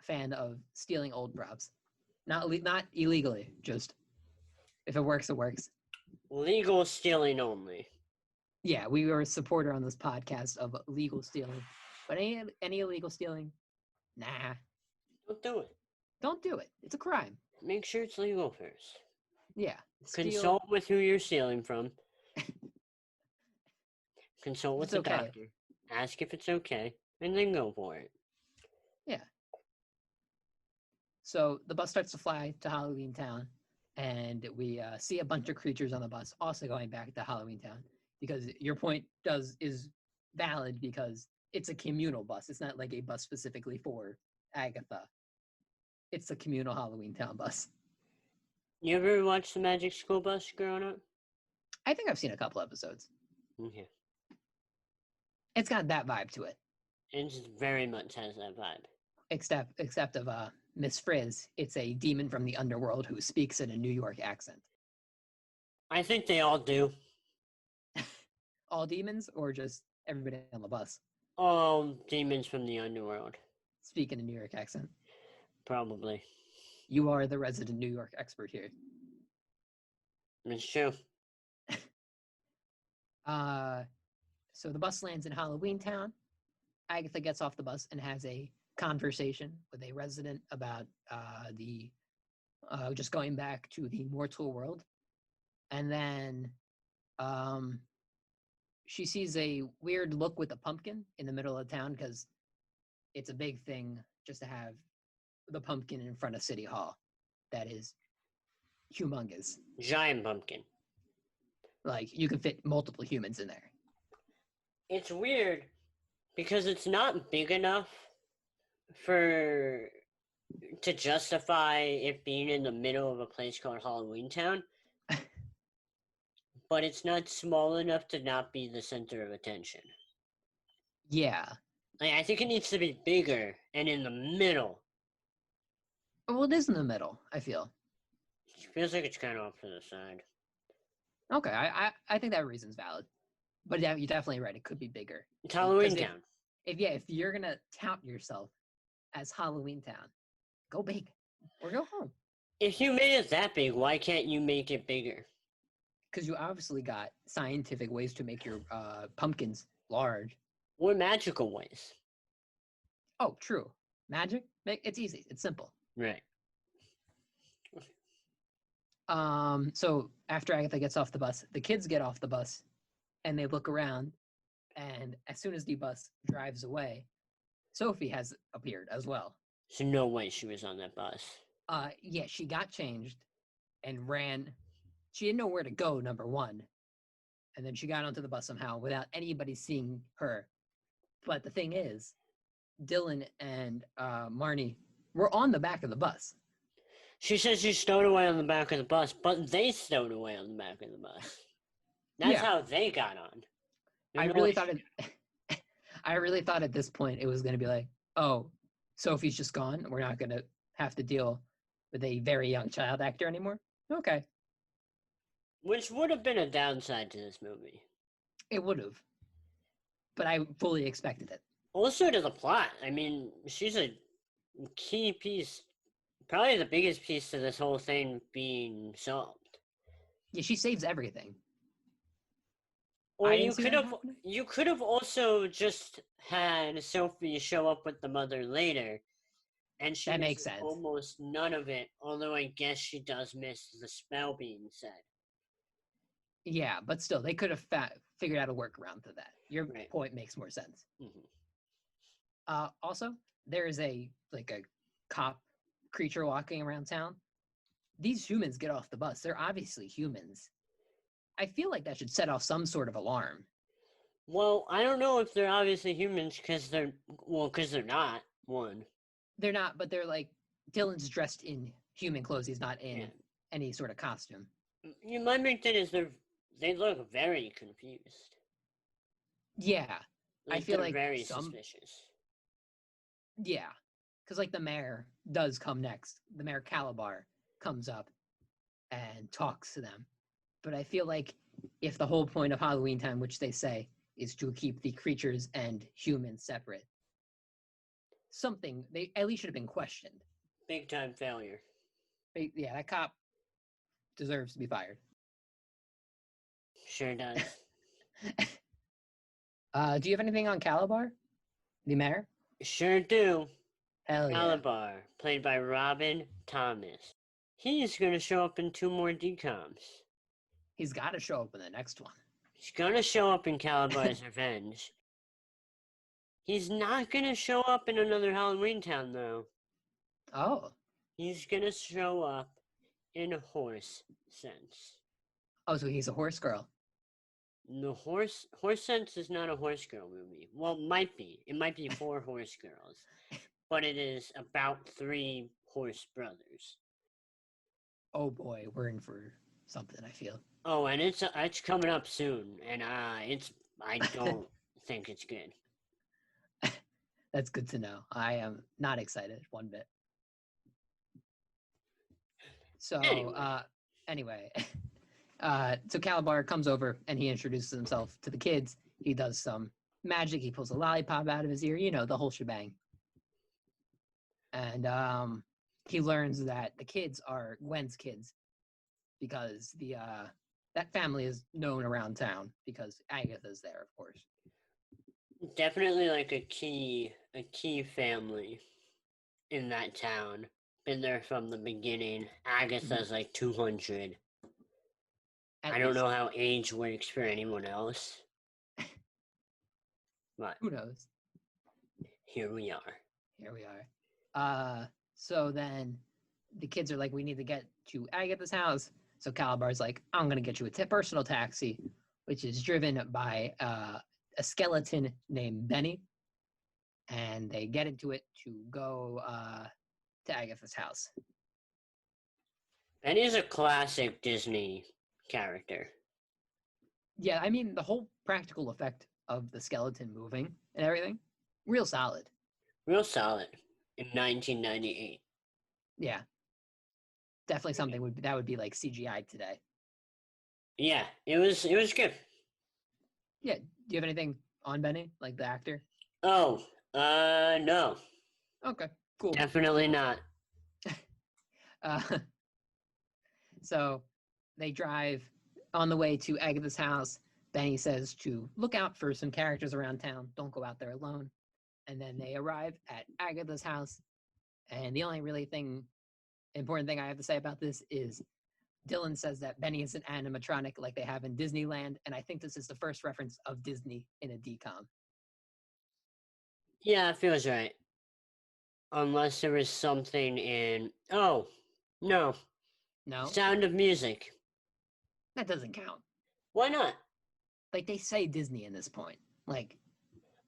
fan of stealing old props. Not illegally, just if it works, it works. Legal stealing only. Yeah, we are a supporter on this podcast of legal stealing. But any illegal stealing, nah. Don't do it. Don't do it. It's a crime. Make sure it's legal first. Yeah. Consult with who you're stealing from. Consult with the doctor. Ask if it's okay, and then go for it. Yeah. So the bus starts to fly to Halloweentown, and we see a bunch of creatures on the bus also going back to Halloweentown, because your point is valid, because it's a communal bus. It's not like a bus specifically for Agatha. It's a communal Halloweentown bus. You ever watched the Magic School Bus growing up? I think I've seen a couple episodes. Okay. It's got that vibe to it. It just very much has that vibe. Except of Miss Frizz, it's a demon from the underworld who speaks in a New York accent. I think they all do. All demons, or just everybody on the bus? All demons from the underworld. Speak in a New York accent. Probably. You are the resident New York expert here. It's true. So the bus lands in Halloweentown. Agatha gets off the bus and has a conversation with a resident about just going back to the mortal world. And then she sees a weird look with a pumpkin in the middle of town, because it's a big thing just to have the pumpkin in front of City Hall. That is humongous. Giant pumpkin. Like, you can fit multiple humans in there. It's weird because it's not big enough to justify it being in the middle of a place called Halloweentown. But it's not small enough to not be the center of attention. Yeah. I think it needs to be bigger and in the middle. Well, it is in the middle, I feel. It feels like it's kind of off to the side. Okay, I think that reason's valid. But yeah, you're definitely right. It could be bigger. It's Halloweentown. If you're going to tout yourself as Halloweentown, go big or go home. If you made it that big, why can't you make it bigger? Because you obviously got scientific ways to make your pumpkins large. Or magical ways. Oh, true. Magic? It's easy. It's simple. Right. So after Agatha gets off the bus, the kids get off the bus and they look around. And as soon as the bus drives away, Sophie has appeared as well. So no way she was on that bus. Yeah, she got changed and ran. She didn't know where to go, number one. And then she got onto the bus somehow without anybody seeing her. But the thing is, Dylan and Marnie were on the back of the bus. She says she stowed away on the back of the bus, but they stowed away on the back of the bus. That's how they got on. I really thought at this point it was going to be like, oh, Sophie's just gone. We're not going to have to deal with a very young child actor anymore. Okay. Which would have been a downside to this movie. It would have. But I fully expected it. Also to the plot. I mean, she's a key piece, probably the biggest piece to this whole thing being solved. Yeah, she saves everything. Or you could have also just had Sophie show up with the mother later, and she that makes sense. Almost none of it. Although I guess she does miss the spell being said. Yeah, but still, they could have figured out a workaround to that. Your point makes more sense. Mm-hmm. Also, there is a cop creature walking around town. These humans get off the bus. They're obviously humans. I feel like that should set off some sort of alarm. Well, I don't know if they're obviously humans because they're not, one. They're not, but they're like, Dylan's dressed in human clothes. He's not in any sort of costume. My main thing is they look very confused. Yeah. I feel like very suspicious. Yeah. Because the mayor does come next. The mayor Calabar comes up and talks to them. But I feel like if the whole point of Halloweentown, which they say, is to keep the creatures and humans separate, something they at least should have been questioned. Big time failure. Yeah, that cop deserves to be fired. Sure does. Do you have anything on Calabar, the mayor? Sure do. Hell Calabar, played by Robin Thomas. He's going to show up in 2 more DCOMs. He's got to show up in the next one. He's going to show up in Calabar's Revenge. He's not going to show up in another Halloweentown, though. Oh. He's going to show up in Horse Sense. Oh, so he's a horse girl. The Horse Sense is not a horse girl movie. Well, it might be. It might be 4 horse girls. But it is about 3 horse brothers. Oh boy, we're in for something, I feel. Oh, and it's coming up soon, and I don't think it's good. That's good to know. I am not excited one bit. So anyway, so Calabar comes over and he introduces himself to the kids. He does some magic. He pulls a lollipop out of his ear. The whole shebang. And he learns that the kids are Gwen's kids because that family is known around town because Agatha's there, of course. Definitely a key family in that town. Been there from the beginning. Agatha's 200. I don't know how age works for anyone else. But who knows? Here we are. So then the kids are like, we need to get to Agatha's house. So Calabar's like, I'm going to get you a personal taxi, which is driven by a skeleton named Benny. And they get into it to go to Agatha's house. Benny's a classic Disney character. Yeah, I mean, the whole practical effect of the skeleton moving and everything, real solid. Real solid. In 1998. Yeah. Definitely something that would be like CGI today. Yeah, it was good. Yeah. Do you have anything on Benny, like the actor? Oh, no. Okay, cool. Definitely not. So they drive on the way to Agatha's house. Benny says to look out for some characters around town. Don't go out there alone. And then they arrive at Agatha's house. And the only really important thing I have to say about this is Dylan says that Benny is an animatronic like they have in Disneyland. And I think this is the first reference of Disney in a DCOM. Yeah, it feels right. Unless there was something in... Oh, no. No? Sound of Music. That doesn't count. Why not? Like, they say Disney in this point. Like,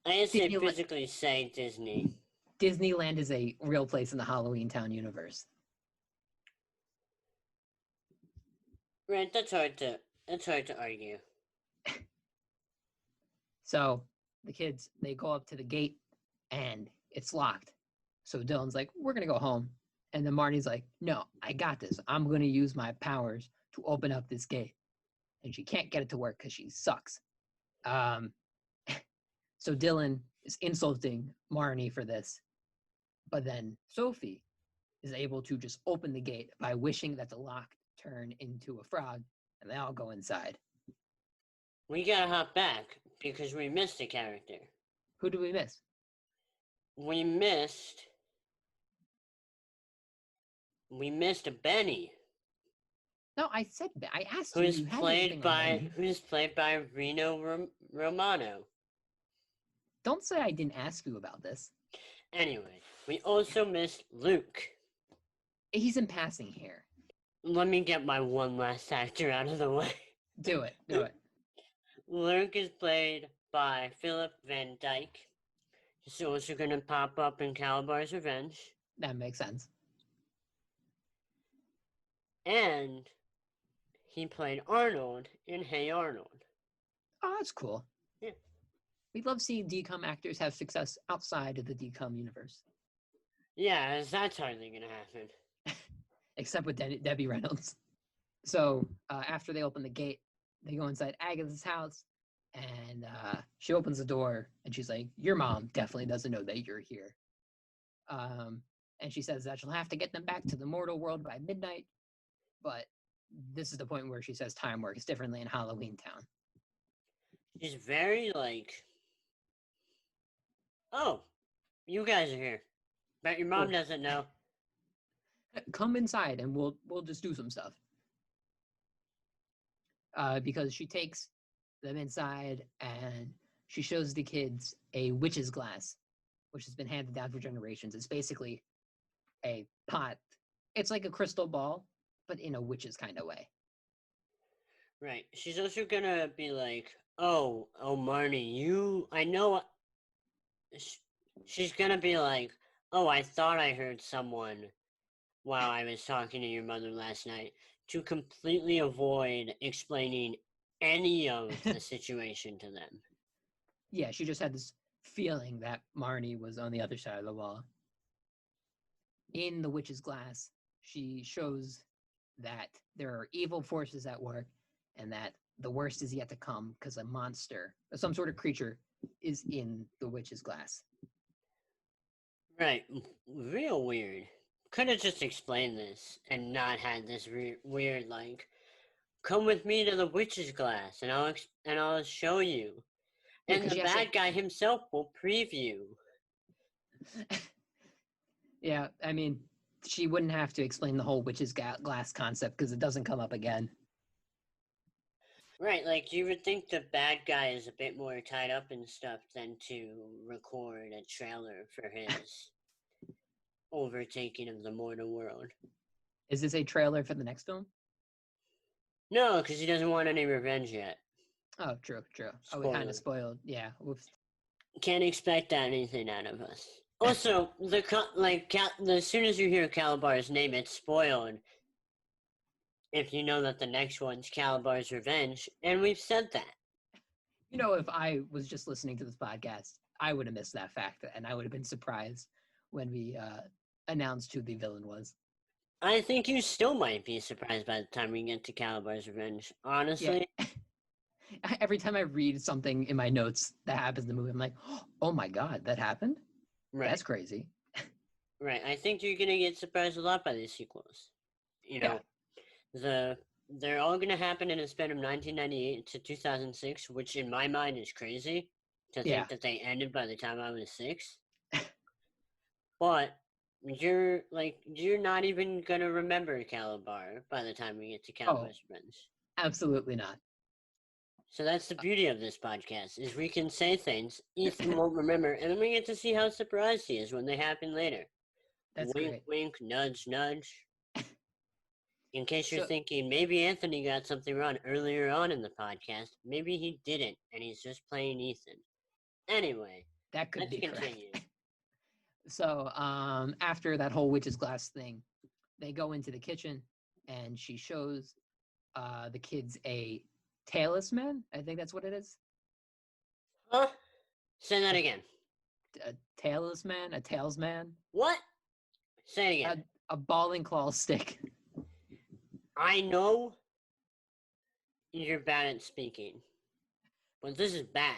I didn't say physically say Disney. Disneyland is a real place in the Halloweentown universe. Right, that's hard to argue. So the kids, they go up to the gate and it's locked. So Dylan's like, we're going to go home. And then Marnie's like, no, I got this. I'm going to use my powers to open up this gate. And she can't get it to work because she sucks. So Dylan is insulting Marnie for this. But then Sophie is able to just open the gate by wishing that the lock turn into a frog. And they all go inside. We gotta hop back because we missed a character. Who do we miss? We missed a Benny. No, I said I asked who's you. Played by Reno Romano. Don't say I didn't ask you about this. Anyway, we also missed Luke. He's in passing here. Let me get my one last actor out of the way. Do it. Luke is played by Philip Van Dyke. He's also going to pop up in Calabar's Revenge. That makes sense. And he played Arnold in Hey Arnold. Oh, that's cool. Yeah. We love seeing DCOM actors have success outside of the DCOM universe. Yeah, that's hardly going to happen. Except with Debbie Reynolds. So after they open the gate, they go inside Agatha's house, and she opens the door, and she's like, your mom definitely doesn't know that you're here. And she says that she'll have to get them back to the mortal world by midnight, but this is the point where she says time works differently in Halloweentown. She's very like, oh, you guys are here. But your mom doesn't know. Come inside and we'll just do some stuff. Because she takes them inside and she shows the kids a witch's glass, which has been handed down for generations. It's basically a pot. It's like a crystal ball, but in a witch's kind of way. Right. She's also gonna be like, oh, Marnie, I know. She's gonna be like, oh, I thought I heard someone while I was talking to your mother last night, to completely avoid explaining any of the situation to them. Yeah, she just had this feeling that Marnie was on the other side of the wall. In the witch's glass, she shows that there are evil forces at work and that the worst is yet to come because a monster, or some sort of creature, is in the witch's glass. Right. Real weird. Could have just explained this and not had this weird, like, come with me to the witch's glass and I'll show you. Yeah, and the bad guy himself will preview. Yeah, I mean, she wouldn't have to explain the whole witch's glass concept because it doesn't come up again. Right, like you would think the bad guy is a bit more tied up in stuff than to record a trailer for his overtaking of the mortal world. Is this a trailer for the next film? No, because he doesn't want any revenge yet. Oh, true. Oh, we kind of spoiled. Yeah, whoops. Can't expect anything out of us. Also, as soon as you hear Calabar's name, it's spoiled. If you know that the next one's Calabar's Revenge, and we've said that. You know, if I was just listening to this podcast, I would have missed that fact, and I would have been surprised when we announced who the villain was. I think you still might be surprised by the time we get to Calabar's Revenge. Honestly. Yeah. Every time I read something in my notes that happens in the movie, I'm like, oh my God, that happened? Right. That's crazy. Right. I think you're going to get surprised a lot by these sequels. You know, They're all gonna happen in a span of 1998 to 2006, which in my mind is crazy to Yeah. think that they ended by the time I was 6. But you're not even gonna remember Calabar by the time we get to Calabar Oh, Springs. absolutely not. So that's the beauty of this podcast is we can say things Ethan won't remember, and then we get to see how surprised he is when they happen later. That's Wink, great. wink, nudge, nudge. In case you're So thinking maybe Anthony got something wrong earlier on in the podcast, maybe he didn't, and he's just playing Ethan. Anyway, that could let's be correct. continue. So after that whole witch's glass thing, they go into the kitchen and she shows the kids a talisman. I think that's what it is. Huh? Say that A, again. a talisman, a talesman, What? Say it again. a ball and claw stick. I know you're bad at speaking, but this is bad.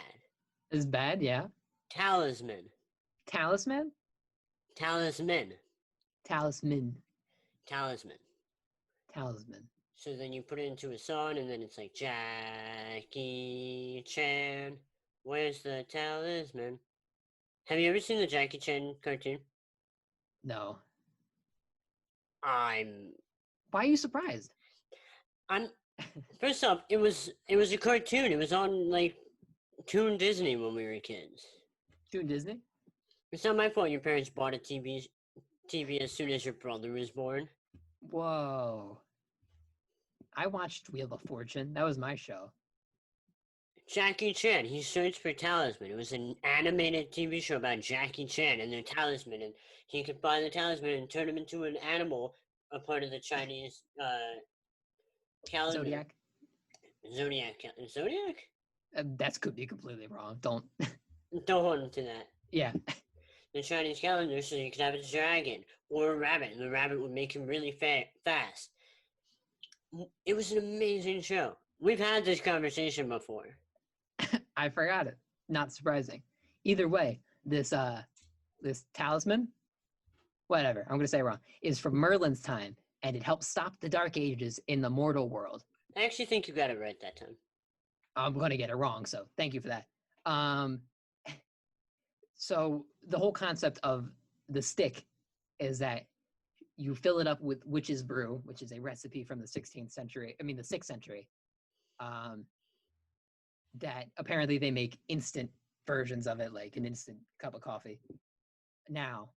Is bad, yeah. Talisman. Talisman, Talisman. talisman, Talisman. talisman. So then you put it into a song, and then it's like Jackie Chan. Where's the talisman? Have you ever seen the Jackie Chan cartoon? No. I'm Why are you surprised? First off, it was a cartoon. It was on like Toon Disney when we were kids. Doing Disney? It's not my fault your parents bought a TV as soon as your brother was born. Whoa. I watched Wheel of Fortune. That was my show. Jackie Chan, he searched for talisman. It was an animated TV show about Jackie Chan and their talisman, and he could find the talisman and turn him into an animal, a part of the Chinese calendar. Zodiac? Zodiac? That could be completely wrong. Don't. Don't hold him to that. Yeah. The Chinese calendar, so you could have a dragon or a rabbit, and the rabbit would make him really fast. It was an amazing show. We've had this conversation before. I forgot it. Not surprising. Either way, this talisman, whatever, I'm gonna say it wrong, is from Merlin's time, and it helps stop the Dark Ages in the mortal world. I actually think you got it right that time. I'm gonna get it wrong, so thank you for that. So the whole concept of the stick is that you fill it up with witch's brew, which is a recipe from the 16th century. I mean, the 6th century. That apparently they make instant versions of it, like an instant cup of coffee. Now,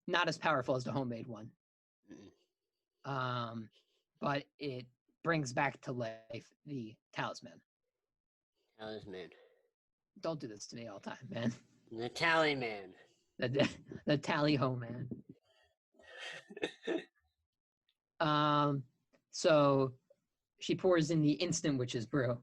not as powerful as the homemade one. But it brings back to life the talisman. Talisman. Don't do this to me all the time, man. The Tally Man. The tally ho man. So she pours in the instant witch's brew,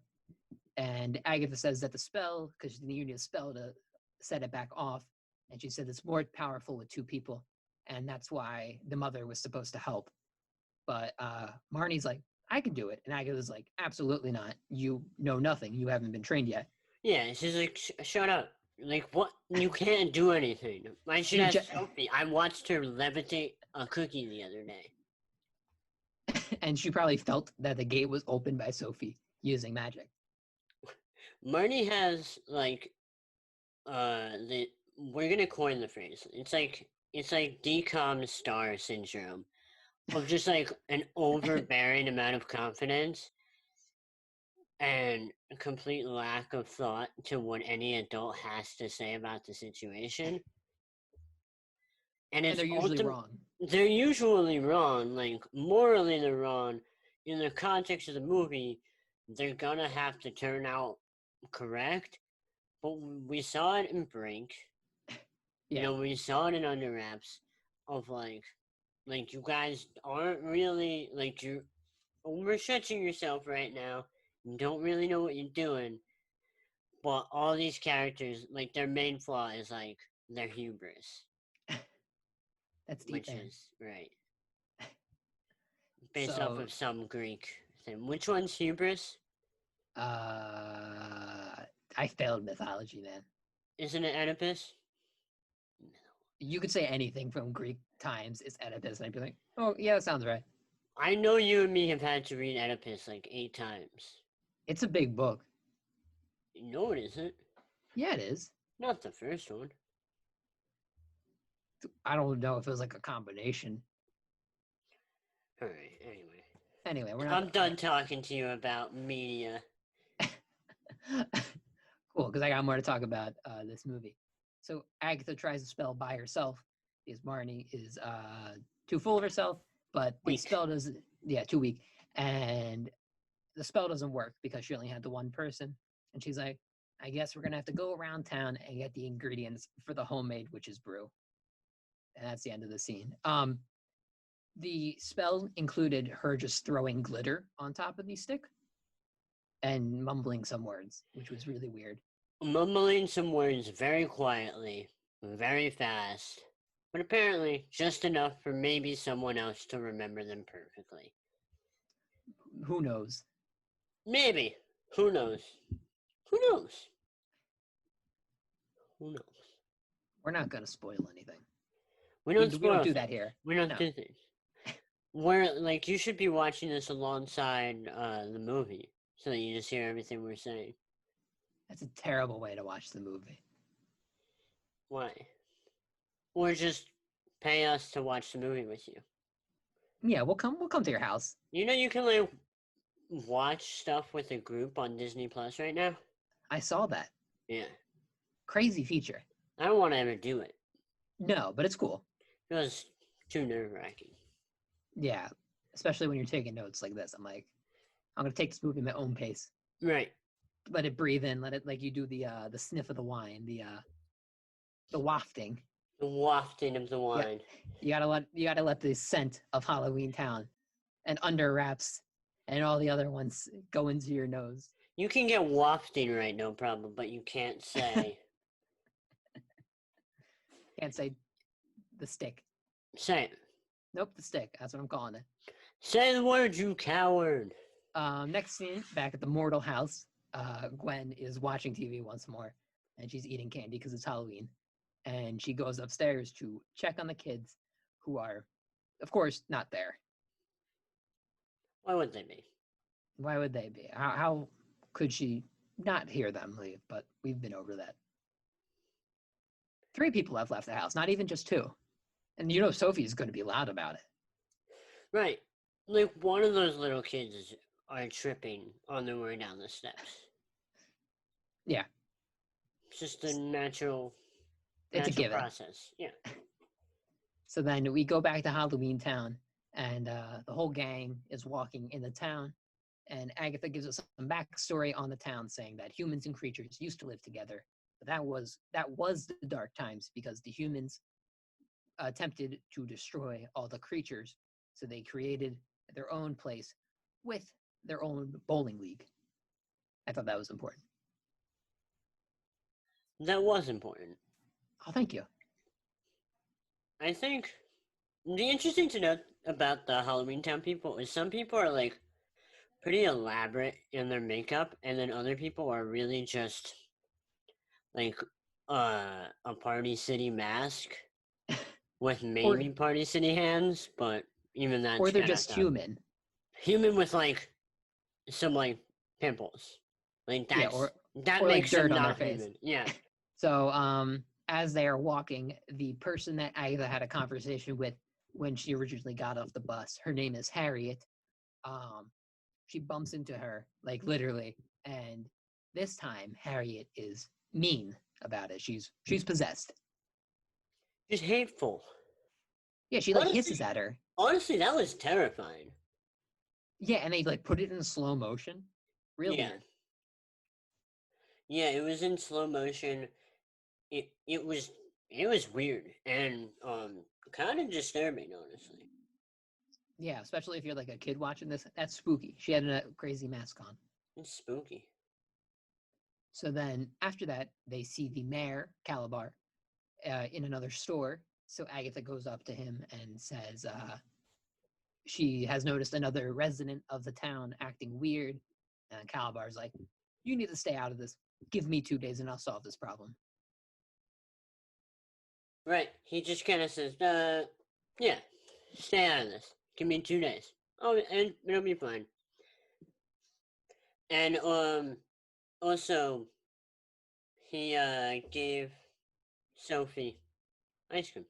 and Agatha says that the spell, because you need a spell to set it back off, and she said it's more powerful with 2 people, and that's why the mother was supposed to help. But Marnie's like, I can do it, and Agatha's like, absolutely not. You know nothing. You haven't been trained yet. Yeah, she's like, shut up. Like, what? You can't do anything. I should ask Sophie. I watched her levitate a cookie the other day. And she probably felt that the gate was opened by Sophie using magic. Marnie has, like, we're gonna coin the phrase. It's like DCOM star syndrome. Of just, like, an overbearing amount of confidence and a complete lack of thought to what any adult has to say about the situation. And they're usually wrong. They're usually wrong. Like, morally they're wrong. In the context of the movie, they're gonna have to turn out correct. But we saw it in Brink. Yeah. You know, we saw it in Under Wraps of, like, you guys aren't really, like, you're overstretching yourself right now. You don't really know what you're doing. But all these characters, like, their main flaw is, like, their hubris. That's deep, which man. is, right. Based off of some Greek thing. Which one's hubris? I failed mythology, man. Isn't it Oedipus? You could say anything from Greek times is Oedipus, and I'd be like, oh, yeah, that sounds right. I know you and me have had to read Oedipus like 8 times. It's a big book. No, it isn't. Yeah, it is. Not the first one. I don't know if it was like a combination. All right. Anyway, Anyway, we're not. I'm done talking to you about media. Cool, because I got more to talk about this movie. So Agatha tries to spell by herself because Marnie is too full of herself, but the Weak. spell doesn't. Yeah, too weak, and the spell doesn't work because she only had the one person. And she's like, I guess we're gonna have to go around town and get the ingredients for the homemade witch's brew. And that's the end of the scene. The spell included her just throwing glitter on top of the stick and mumbling some words, which was really weird. Mumbling some words very quietly, very fast, but apparently just enough for maybe someone else to remember them perfectly. Who knows? Maybe. Who knows? Who knows? Who knows? We're not gonna spoil anything. We We don't don't spoil do that things. here. We don't No. do things. We're like, you should be watching this alongside the movie so that you just hear everything we're saying. That's a terrible way to watch the movie. Why? Or just pay us to watch the movie with you. Yeah, we'll come to your house. You know you can like watch stuff with a group on Disney Plus right now? I saw that. Yeah. Crazy feature. I don't want to ever do it. No, but it's cool. It was too nerve-wracking. Yeah. Especially when you're taking notes like this. I'm like, I'm gonna take this movie at my own pace. Right. Let it breathe in, let it like you do the sniff of the wine, the wafting. The wafting of the wine. You gotta let the scent of Halloweentown and Under Wraps and all the other ones go into your nose. You can get wafting right, no problem, but you can't say. Can't say the stick. Say it. Nope, the stick. That's what I'm calling it. Say the word, you coward. Next scene, back at the Mortal House, Gwen is watching TV once more, and she's eating candy because it's Halloween. And she goes upstairs to check on the kids, who are, of course, not there. Why would they be? Why would they be? How could she not hear them leave? But we've been over that. 3 people have left the house, not even just 2. And you know Sophie's going to be loud about it. Right. Like one of those little kids are tripping on their way down the steps. Yeah. It's just a natural It's a given. process. Yeah. So then we go back to Halloweentown, and the whole gang is walking in the town. And Agatha gives us some backstory on the town, saying that humans and creatures used to live together. But that was the dark times because the humans attempted to destroy all the creatures. So they created their own place with their own bowling league. I thought that was important. That was important. Oh, thank you. I think the interesting to note about the Halloweentown people is some people are like pretty elaborate in their makeup, and then other people are really just like a Party City mask with maybe Party City hands, but even that's or they're kinda just tough. human. Human with like some like pimples, like that's Yeah, that or, like, makes them dirt on their not face. human. Yeah. So as they are walking, the person that Agatha had a conversation with when she originally got off the bus, her name is Harriet. She bumps into her, like literally, and this time Harriet is mean about it. She's possessed. Just hateful. Yeah, she like hisses at her. Honestly, that was terrifying. Yeah, and they like put it in slow motion. Really weird. Yeah, it was in slow motion. It was weird and kind of disturbing, honestly. Yeah, especially if you're like a kid watching this. That's spooky. She had a crazy mask on. It's spooky. So then after that, they see the mayor, Calabar, in another store. So Agatha goes up to him and says she has noticed another resident of the town acting weird. And Calabar's like, you need to stay out of this. Give me 2 days and I'll solve this problem. Right. He just kind of says, yeah, stay out of this. Give me 2 days. Oh, and it'll be fine. And also he gave Sophie ice cream.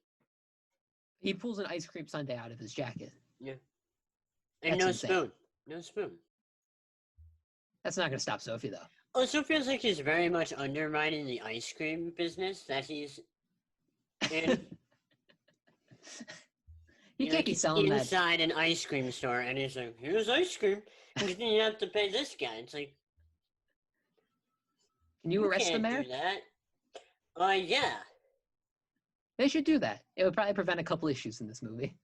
He pulls an ice cream sundae out of his jacket. Yeah. And That's no insane. spoon. No spoon. That's not going to stop Sophie, though. Also feels like he's very much undermining the ice cream business that he's in. He can't Like be he's selling that. inside an ice cream store and he's like, here's ice cream. And then you have to pay this guy. It's like, Can you you arrest the can't mayor? do that. Yeah, They should do that. It would probably prevent a couple issues in this movie.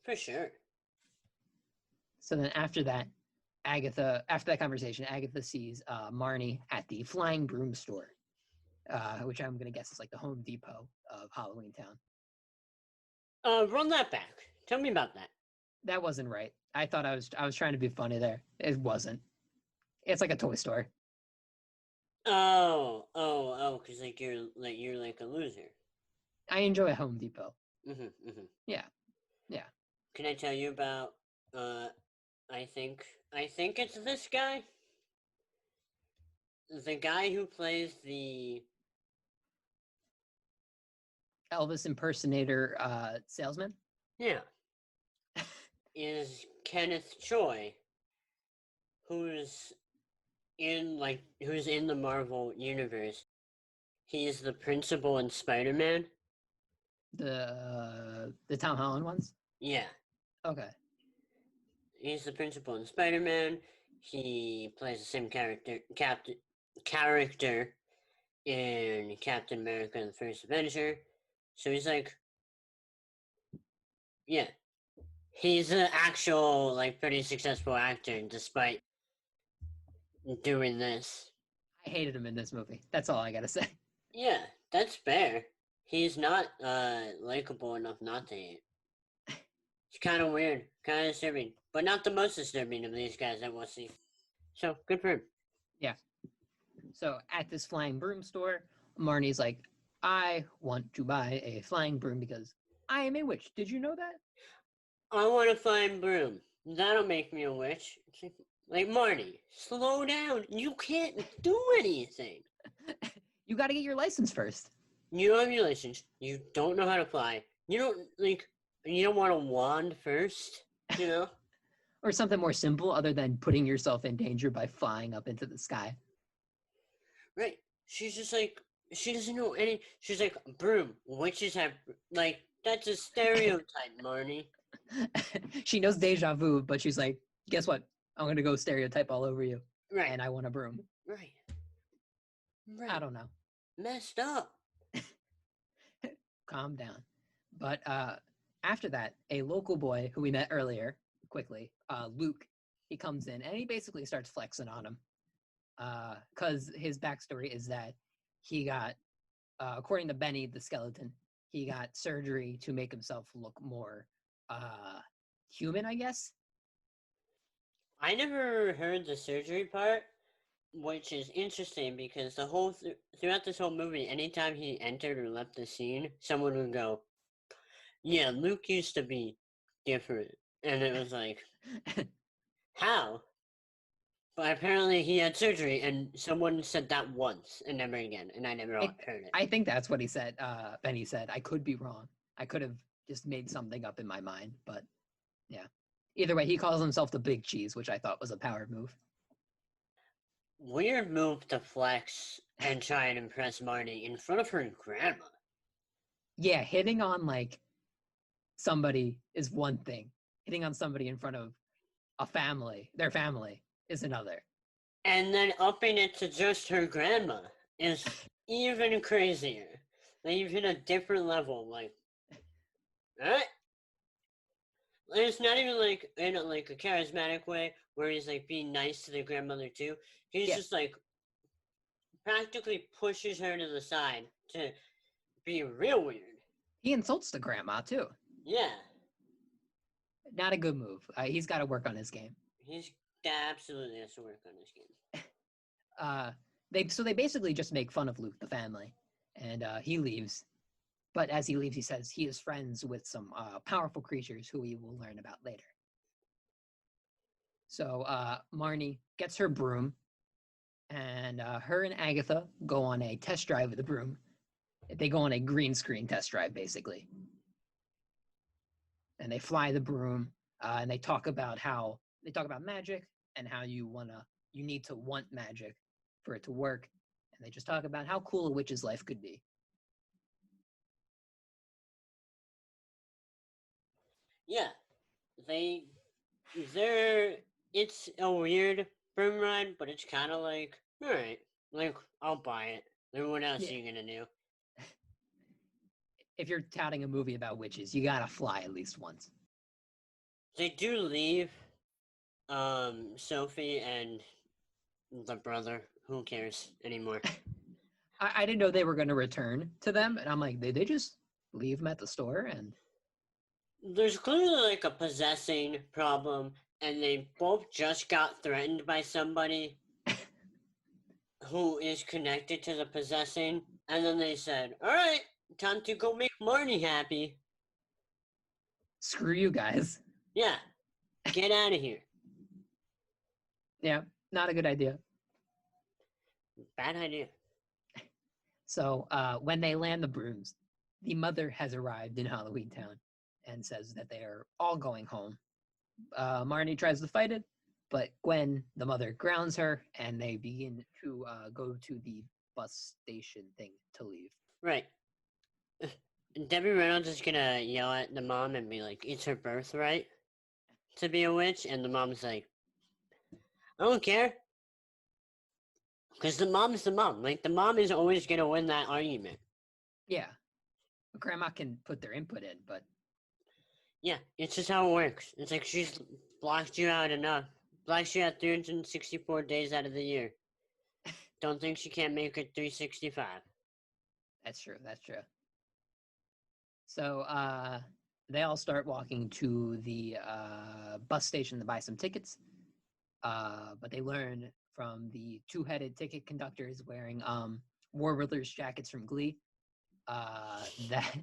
for sure. So then after that conversation, Agatha sees Marnie at the Flying Broom store, which I'm going to guess is like the Home Depot of Halloweentown. Run that back. Tell me about that. That wasn't right. I thought I was trying to be funny there. It wasn't. It's like a toy store. Because you're like a loser. I enjoy Home Depot. Yeah. Can I tell you about? I think it's this guy. The guy who plays the Elvis impersonator salesman. yeah is Kenneth Choi, who's in the Marvel universe. He is the principal in Spider-Man. The Tom Holland ones. Yeah, Okay. he's the principal in Spider-Man. He plays the same character in Captain America and the First Avenger. So he's like, yeah, he's an actual pretty successful actor despite doing this. I hated him in this movie. That's all I gotta say. Yeah, that's fair. He's not likable enough not to hate. It's kind of weird, kind of disturbing, but not the most disturbing of these guys that we'll see. So good for him. Yeah. So at this flying broom store, Marnie's like, I want to buy a flying broom because I am a witch. Did you know that? I want to find broom. That'll make me a witch. Like Marnie, slow down. You can't do anything. You got to get your license first. You don't have your license. You don't know how to fly. You don't want a wand first. You know. Or something more simple other than putting yourself in danger by flying up into the sky. Right. She's just like, she doesn't know any. She's like, broom. Witches have, that's a stereotype, Marnie. She knows deja vu, but she's like, guess what? I'm going to go stereotype all over you. Right. And I want a broom. Right. I don't know. Messed up. Calm down. But after that, a local boy who we met earlier, quickly, Luke, he comes in and he basically starts flexing on him. Because his backstory is that he got, according to Benny the skeleton, he got surgery to make himself look more human, I guess. I never heard the surgery part, which is interesting because the whole throughout this whole movie, anytime he entered or left the scene, someone would go, "Yeah, Luke used to be different," and it was like, "How?" But apparently he had surgery, and someone said that once and never again, and I never heard it. I think that's what he said. Benny said, I could be wrong. I could have just made something up in my mind, but yeah. Either way, he calls himself the Big Cheese, which I thought was a power move. Weird move to flex and try and impress Marnie in front of her grandma. Yeah, hitting on somebody is one thing. Hitting on somebody in front of their family, is another. And then upping it to just her grandma is even crazier. You've hit a different level. Alright? It's not even in a charismatic way where he's being nice to the grandmother too. He's just practically pushes her to the side to be real weird. He insults the grandma too. Yeah. Not a good move. He's got to work on his game. He's absolutely has to work on his game. They basically just make fun of Luke, the family, and he leaves. But as he leaves, he says he is friends with some powerful creatures who we will learn about later. So Marnie gets her broom, and her and Agatha go on a test drive of the broom. They go on a green screen test drive, basically. And they fly the broom, and they talk about magic and how you need to want magic for it to work. And they just talk about how cool a witch's life could be. Yeah, it's a weird broom ride, but it's kind of like, all right, like I'll buy it. Then what else are you gonna do? If you're touting a movie about witches, you gotta fly at least once. They do leave Sophie and the brother. Who cares anymore? I didn't know they were gonna return to them, and I'm like, did they just leave them at the store? And there's clearly like a possessing problem, and they both just got threatened by somebody who is connected to the possessing, and then they said, all right, time to go make Marnie happy. Screw you guys. Yeah, get out of here. Yeah, not a good idea. Bad idea. So when they land the brooms, the mother has arrived in Halloweentown and says that they are all going home. Marnie tries to fight it, but Gwen, the mother, grounds her, and they begin to go to the bus station thing to leave. Right. Debbie Reynolds is gonna yell at the mom and be like, it's her birthright to be a witch, and the mom's like, I don't care. Because the mom's the mom. Like, the mom is always gonna win that argument. Yeah. Grandma can put their input in, but... Yeah, it's just how it works. It's like she's blocked you out enough. Blocks you out 364 days out of the year. Don't think she can't make it 365. That's true. So they all start walking to the bus station to buy some tickets. But they learn from the two-headed ticket conductors wearing Warblers jackets from Glee that...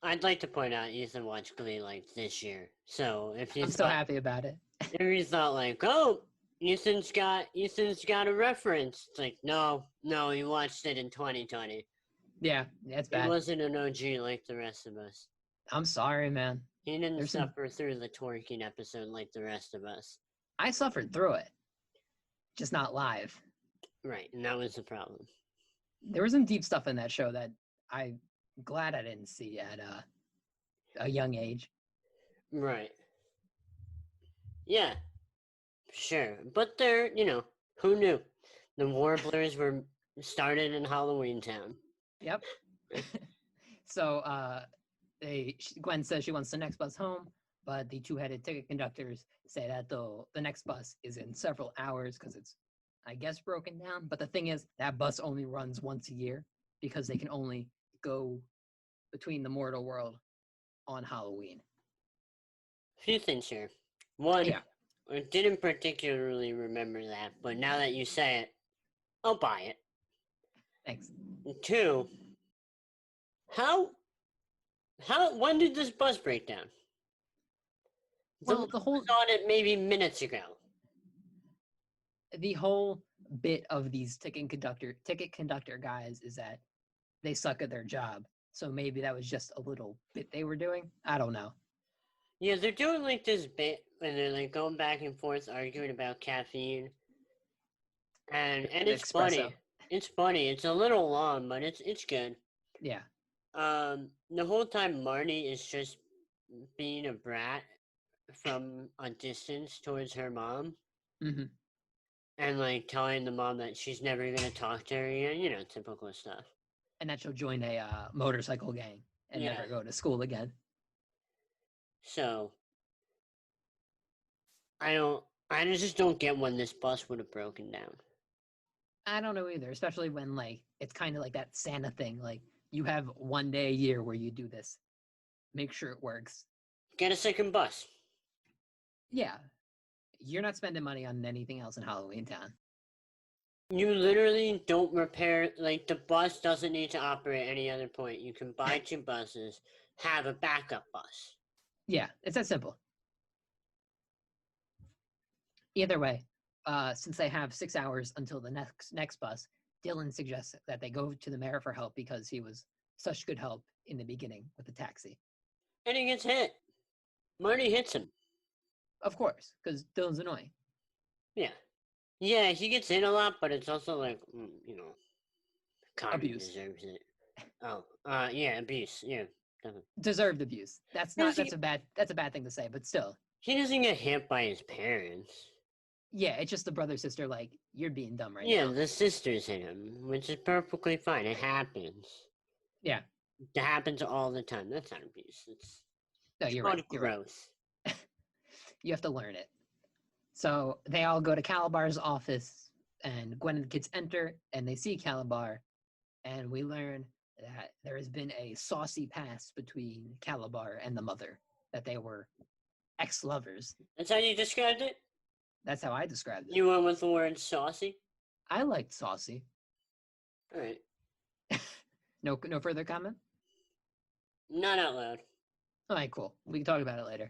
I'd like to point out Ethan watched Glee like this year. So if you I'm so happy about it. If you thought like, oh, Ethan's got a reference. It's like, no, he watched it in 2020. Yeah, it's bad. He wasn't an OG like the rest of us. I'm sorry, man. He didn't suffer through the twerking episode like the rest of us. I suffered through it, just not live. Right, and that was the problem. There was some deep stuff in that show that I'm glad I didn't see at a young age. Right. Yeah, sure. But they're, who knew? The Warblers were started in Halloweentown. Yep. So Gwen says she wants the next bus home, but the two-headed ticket conductors say that the next bus is in several hours because it's, I guess, broken down. But the thing is, that bus only runs once a year because they can only go between the mortal world on Halloween. A few things here. One, I didn't particularly remember that, but now that you say it, I'll buy it. Thanks. Two, when did this bus break down? Well, the whole... was on it maybe minutes ago. The whole bit of these ticket conductor guys is that they suck at their job. So maybe that was just a little bit they were doing. I don't know. Yeah, they're doing like this bit and they're like going back and forth arguing about caffeine. And it's funny. It's funny. It's a little long, but it's good. Yeah. The whole time Marnie is just being a brat from a distance towards her mom. Mm-hmm. And like telling the mom that she's never gonna talk to her again, typical stuff. And that she'll join a motorcycle gang and never go to school again. So I just don't get when this bus would have broken down. I don't know either, especially when like it's kind of like that Santa thing. Like you have one day a year where you do this. Make sure it works. Get a second bus. Yeah. You're not spending money on anything else in Halloweentown. You literally don't repair, like, the bus doesn't need to operate at any other point. You can buy 2 buses, have a backup bus. Yeah, it's that simple. Either way, since they have 6 hours until the next bus, Dylan suggests that they go to the mayor for help because he was such good help in the beginning with the taxi. And he gets hit. Marty hits him. Of course, because Dylan's annoying. Yeah. Yeah, he gets hit a lot, but it's also like, you know, Connie Abuse. deserves it. Oh, yeah, abuse. Yeah, definitely. Deserved abuse. That's a bad thing to say, but still. He doesn't get hit by his parents. Yeah, it's just the brother sister like, you're being dumb right Yeah, now. the sisters hit him, which is perfectly fine. It happens. Yeah. It happens all the time. That's not abuse. No, you're right. You're gross. Right. You have to learn it. So they all go to Calabar's office, and Gwen and the kids enter, and they see Calabar, and we learn that there has been a saucy past between Calabar and the mother, that they were ex-lovers. That's how you described it? That's how I described it. You went with the word saucy? I liked saucy. All right. No further comment? Not out loud. All right, cool. We can talk about it later.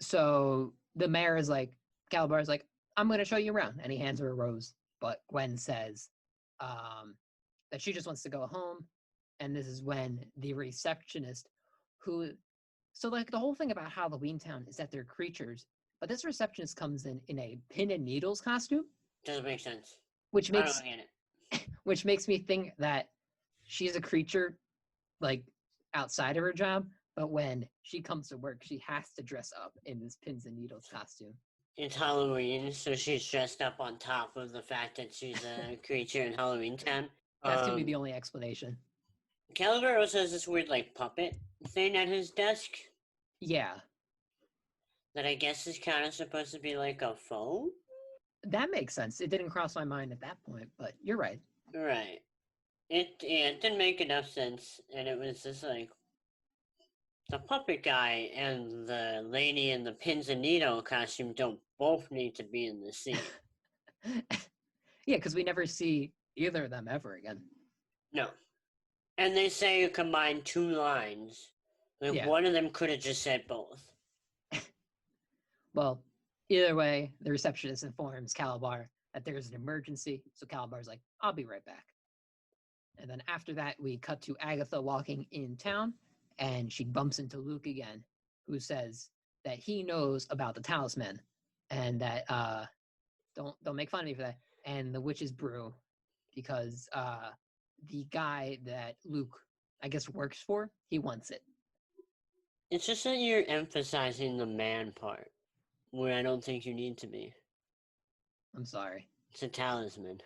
So the mayor is like, Calabar's like, I'm going to show you around. And he hands her a rose. But Gwen says that she just wants to go home. And this is when the receptionist so like the whole thing about Halloweentown is that they're creatures. But this receptionist comes in a pin and needles costume. Doesn't make sense. Which makes, I don't get it. Which makes me think that she's a creature like outside of her job. But when she comes to work, she has to dress up in this pins and needles costume. It's Halloween, so she's dressed up on top of the fact that she's a creature in Halloweentown. That's gonna be the only explanation. Calabar also has this weird, like, puppet thing at his desk. Yeah. That I guess is kind of supposed to be like a phone? That makes sense. It didn't cross my mind at that point, but you're right. Right. It didn't make enough sense, and it was just like, the puppet guy and the lady in the pins and needle costume don't both need to be in the scene. Yeah, because we never see either of them ever again. No. And they say you combine 2 lines. Like, Yeah. One of them could have just said both. Well, either way, the receptionist informs Calabar that there's an emergency, so Calabar's like, I'll be right back. And then after that, we cut to Agatha walking in town, and she bumps into Luke again, who says that he knows about the talisman, and that don't make fun of me for that, and the witch's brew, because the guy that Luke, I guess, works for, he wants it. It's just that you're emphasizing the man part, where I don't think you need to be. I'm sorry. It's a talisman.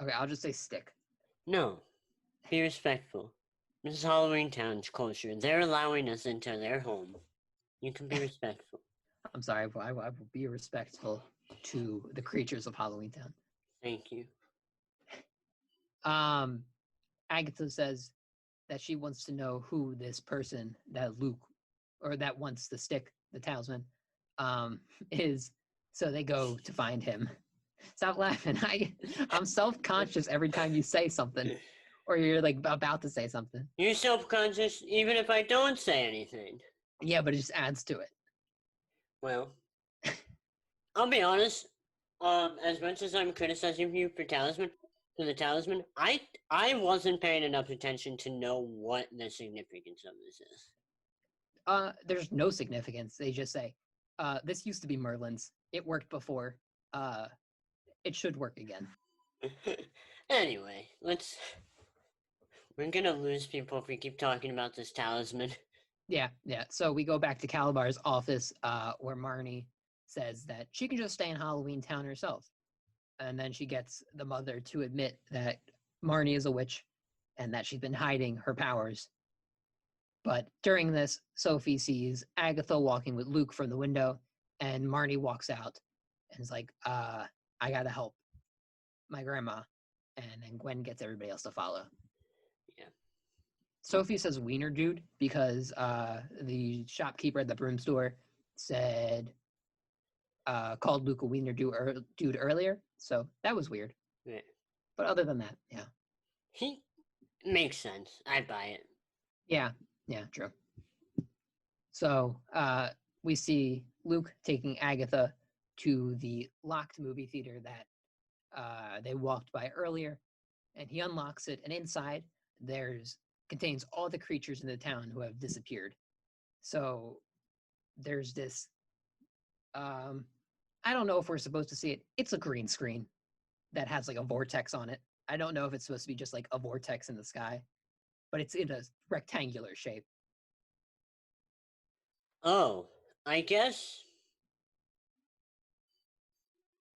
Okay, I'll just say stick. No. Be respectful. This is Halloweentown's culture. They're allowing us into their home. You can be respectful. I'm sorry, I will be respectful to the creatures of Halloweentown. Thank you. Agatha says that she wants to know who this person that Luke, or that wants the stick, the talisman, is. So they go to find him. Stop laughing. I'm self-conscious every time you say something, or you're like about to say something. You're self-conscious even if I don't say anything. Yeah, but it just adds to it. Well, I'll be honest. As much as I'm criticizing you for the talisman, I wasn't paying enough attention to know what the significance of this is. There's no significance. They just say, this used to be Merlin's. It worked before. It should work again. Anyway, we're gonna lose people if we keep talking about this talisman. Yeah. So we go back to Calabar's office, where Marnie says that she can just stay in Halloweentown herself. And then she gets the mother to admit that Marnie is a witch and that she's been hiding her powers. But during this, Sophie sees Agatha walking with Luke from the window, and Marnie walks out and is like, I gotta help my grandma. And then Gwen gets everybody else to follow. Yeah. Sophie says wiener dude because the shopkeeper at the broom store said called Luke a wiener dude earlier, so that was weird. Right. But other than that, yeah. He makes sense. I buy it. Yeah, true. So we see Luke taking Agatha to the locked movie theater that they walked by earlier, and he unlocks it, and inside contains all the creatures in the town who have disappeared. So there's this I don't know if we're supposed to see it. It's a green screen that has like a vortex on it. I don't know if it's supposed to be just like a vortex in the sky, but it's in a rectangular shape. Oh, I guess.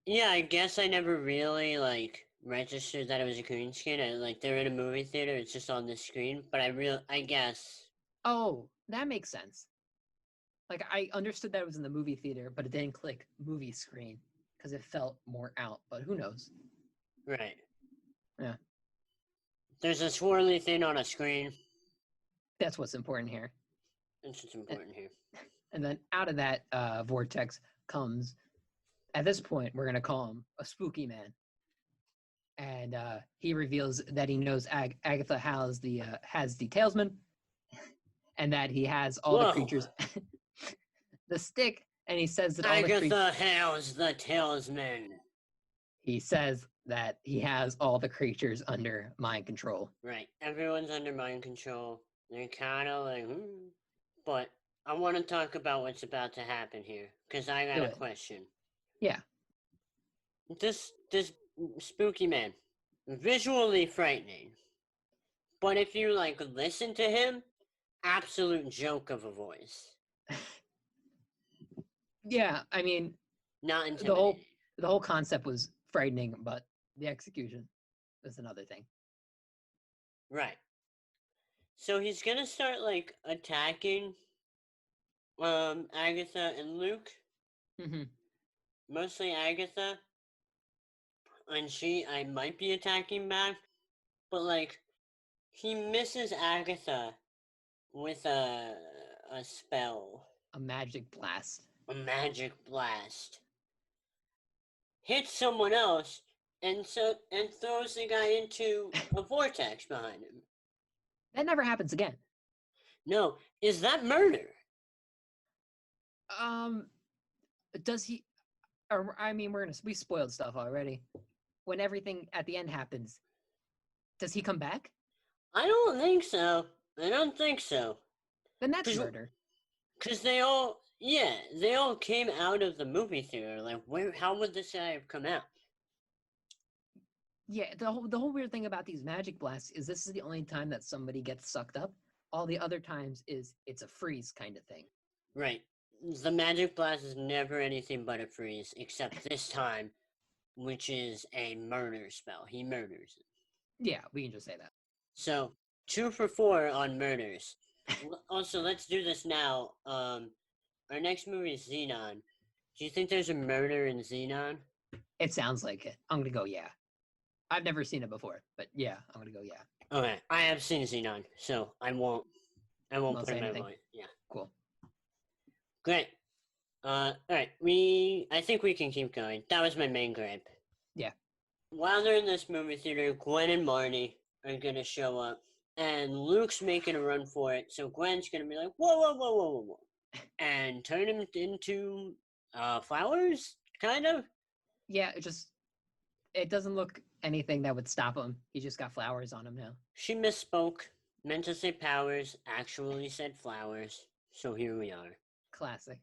Yeah, I guess I never really like registered that it was a green screen. Like they're in a movie theater, it's just on the screen. But I guess. Oh, that makes sense. Like I understood that it was in the movie theater, but it didn't click movie screen because it felt more out. But who knows? Right. Yeah. There's a swirly thing on a screen. That's what's important here. That's what's important here. And then out of that vortex comes, at this point, we're going to call him a spooky man. And he reveals that he knows Agatha has the talisman, and that he has all the creatures, the stick, and he says that Agatha has the talisman. He says that he has all the creatures under mind control. Right. Everyone's under mind control. They're kind of like, But I want to talk about what's about to happen here, because I got a question. Yeah. This spooky man, visually frightening. But if you like listen to him, absolute joke of a voice. Yeah, I mean, not intimidating. The whole concept was frightening, but the execution is another thing. Right. So he's gonna start like attacking Agatha and Luke. Mm-hmm. Mostly Agatha. And I might be attacking back, but like he misses Agatha with a spell. A magic blast. A magic blast. Hits someone else and throws the guy into a vortex behind him. That never happens again. No, is that murder? Does he? Or, I mean, we spoiled stuff already. When everything at the end happens, does he come back? I don't think so. Then that's murder. Because they all came out of the movie theater. Like, how would this guy have come out? Yeah, the whole weird thing about these magic blasts is this is the only time that somebody gets sucked up. All the other times it's a freeze kind of thing. Right. The magic blast is never anything but a freeze, except this time, which is a murder spell. He murders it. Yeah, we can just say that. So, 2 for 4 on murders. Also, let's do this now. Our next movie is Xenon. Do you think there's a murder in Xenon? It sounds like it. I'm gonna go yeah. I've never seen it before, but yeah, I'm gonna go yeah. Okay, I have seen Xenon, so I won't put in my voice. Yeah. Cool. Great. All right. I think we can keep going. That was my main gripe. Yeah. While they're in this movie theater, Gwen and Marnie are gonna show up, and Luke's making a run for it. So Gwen's gonna be like, "Whoa, whoa, whoa, whoa, whoa, whoa," and turn him into flowers, kind of. Yeah, it doesn't look anything that would stop him. He just got flowers on him now. She misspoke. Meant to say powers, actually said flowers. So here we are. Classic.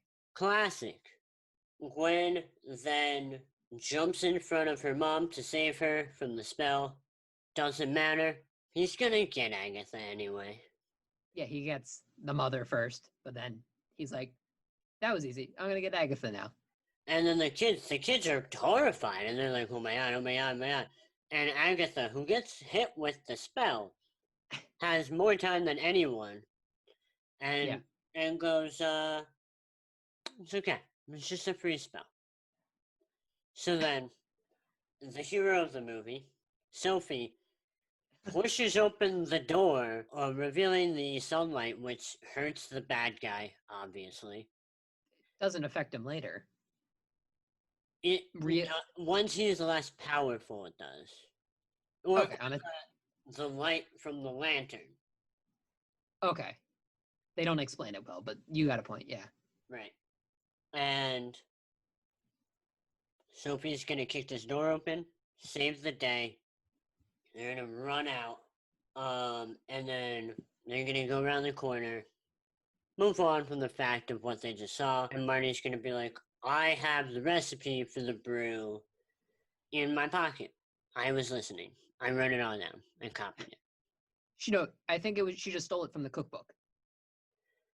Gwen then jumps in front of her mom to save her from the spell. Doesn't matter. He's gonna get Agatha anyway. Yeah, he gets the mother first, but then he's like, that was easy. I'm gonna get Agatha now. And then the kids are horrified, and they're like, oh my god, oh my god, oh my god. And Agatha, who gets hit with the spell, has more time than anyone. And goes, it's okay. It's just a free spell. So then, the hero of the movie, Sophie, pushes open the door, revealing the sunlight, which hurts the bad guy, obviously. Doesn't affect him later. It Real. once he is less powerful, it does. Or Okay, the light from the lantern. okay. They don't explain it well, but you got a point. Yeah. Right. And Sophie's gonna kick this door open, save the day. They're gonna run out. And then they're gonna go around the corner, move on from the fact of what they just saw, and Marty's gonna be like, I have the recipe for the brew in my pocket. I was listening. I wrote it all down and copied it. I think it was she just stole it from the cookbook.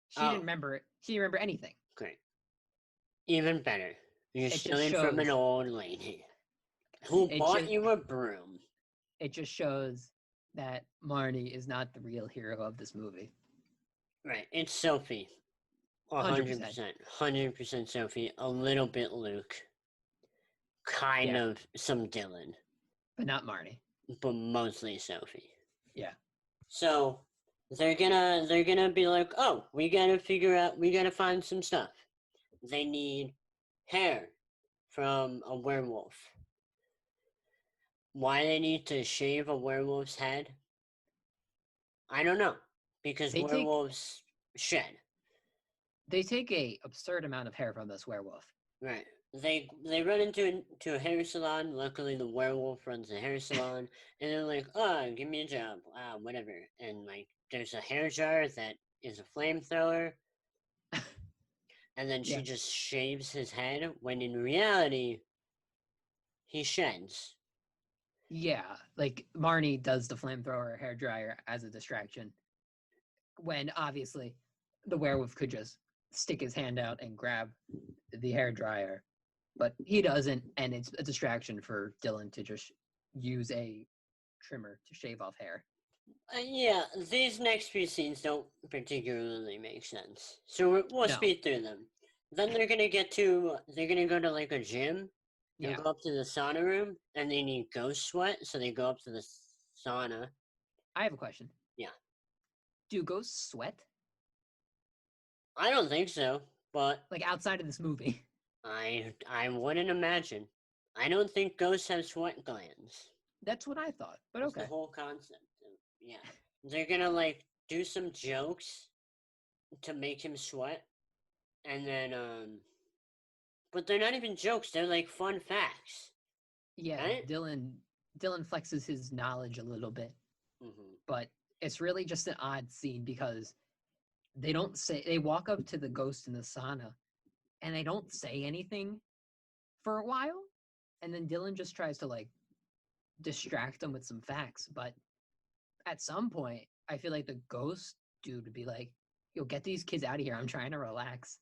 She Oh. didn't remember it. She didn't remember anything. Great. Even better. You're It just stealing from an shows- old lady who It bought just- you a broom. It just shows that Marnie is not the real hero of this movie. Right. It's Sophie. 100%. 100% Sophie. A little bit Luke. Kind Yeah. of some Dylan. But not Marnie. But mostly Sophie. Yeah. So they're gonna be like, oh, we gotta find some stuff. They need hair from a werewolf. Why they need to shave a werewolf's head? I don't know. Because werewolves shed. They take a absurd amount of hair from this werewolf. Right. They run into a hair salon. Luckily, the werewolf runs a hair salon, and they're like, "Oh, give me a job, whatever." And like, there's a hair jar that is a flamethrower, and then she just shaves his head. When in reality, he sheds. Yeah, like Marnie does the flamethrower hair dryer as a distraction, when obviously the werewolf could just stick his hand out and grab the hair dryer, but he doesn't, and it's a distraction for Dylan to just use a trimmer to shave off hair. Yeah, these next few scenes don't particularly make sense, so we'll speed through them. Then they're gonna go to like a gym and go up to the sauna room, and they need ghost sweat, so they go up to the sauna. I have a question. Yeah. Do ghosts sweat? I don't think so, but like outside of this movie. I wouldn't imagine. I don't think ghosts have sweat glands. That's what I thought, but That's okay. the whole concept. Yeah. They're gonna like do some jokes to make him sweat, and then but they're not even jokes, they're like fun facts. Yeah, right? Dylan flexes his knowledge a little bit, Mm-hmm. but it's really just an odd scene because they walk up to the ghost in the sauna and they don't say anything for a while, and then Dylan just tries to like distract them with some facts, but at some point I feel like the ghost dude would be like, yo, get these kids out of here, I'm trying to relax.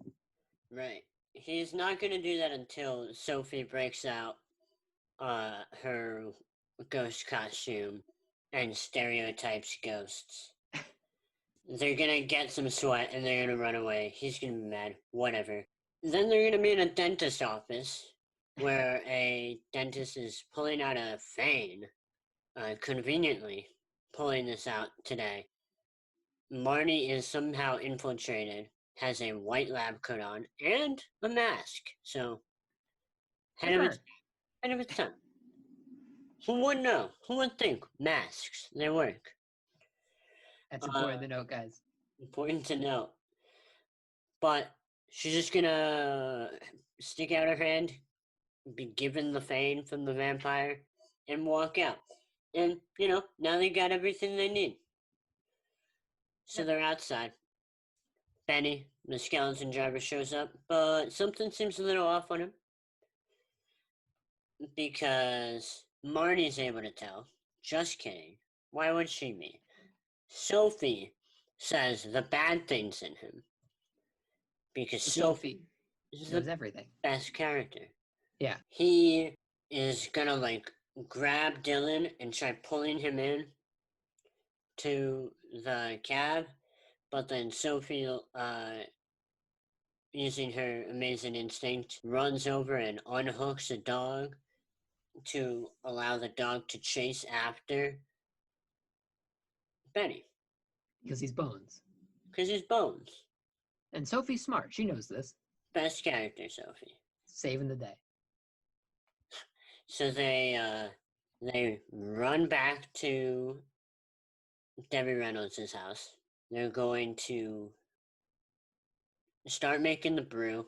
Right. He's not gonna do that until Sophie breaks out her ghost costume and stereotypes ghosts. They're gonna get some sweat and they're gonna run away. He's gonna be mad. Whatever. Then they're gonna be in a dentist office where a dentist is pulling out a fane, conveniently pulling this out today. Marnie is somehow infiltrated, has a white lab coat on, and a mask. So, head of its time. Who would know? Who would think? Masks, they work. That's important to note, guys. Important to note. But she's just gonna stick out her hand, be given the fane from the vampire, and walk out. And, now they got everything they need. So they're outside. Benny, the skeleton driver, shows up, but something seems a little off on him. Because Marnie's able to tell. Just kidding. Why would she be? Sophie says the bad things in him. Because Sophie knows everything. Best character. Yeah. He is gonna like grab Dylan and try pulling him in to the cab, but then Sophie, using her amazing instinct, runs over and unhooks a dog to allow the dog to chase after Benny. Because he's Bones. Because he's Bones. And Sophie's smart. She knows this. Best character, Sophie. Saving the day. So they run back to Debbie Reynolds' house. They're going to start making the brew,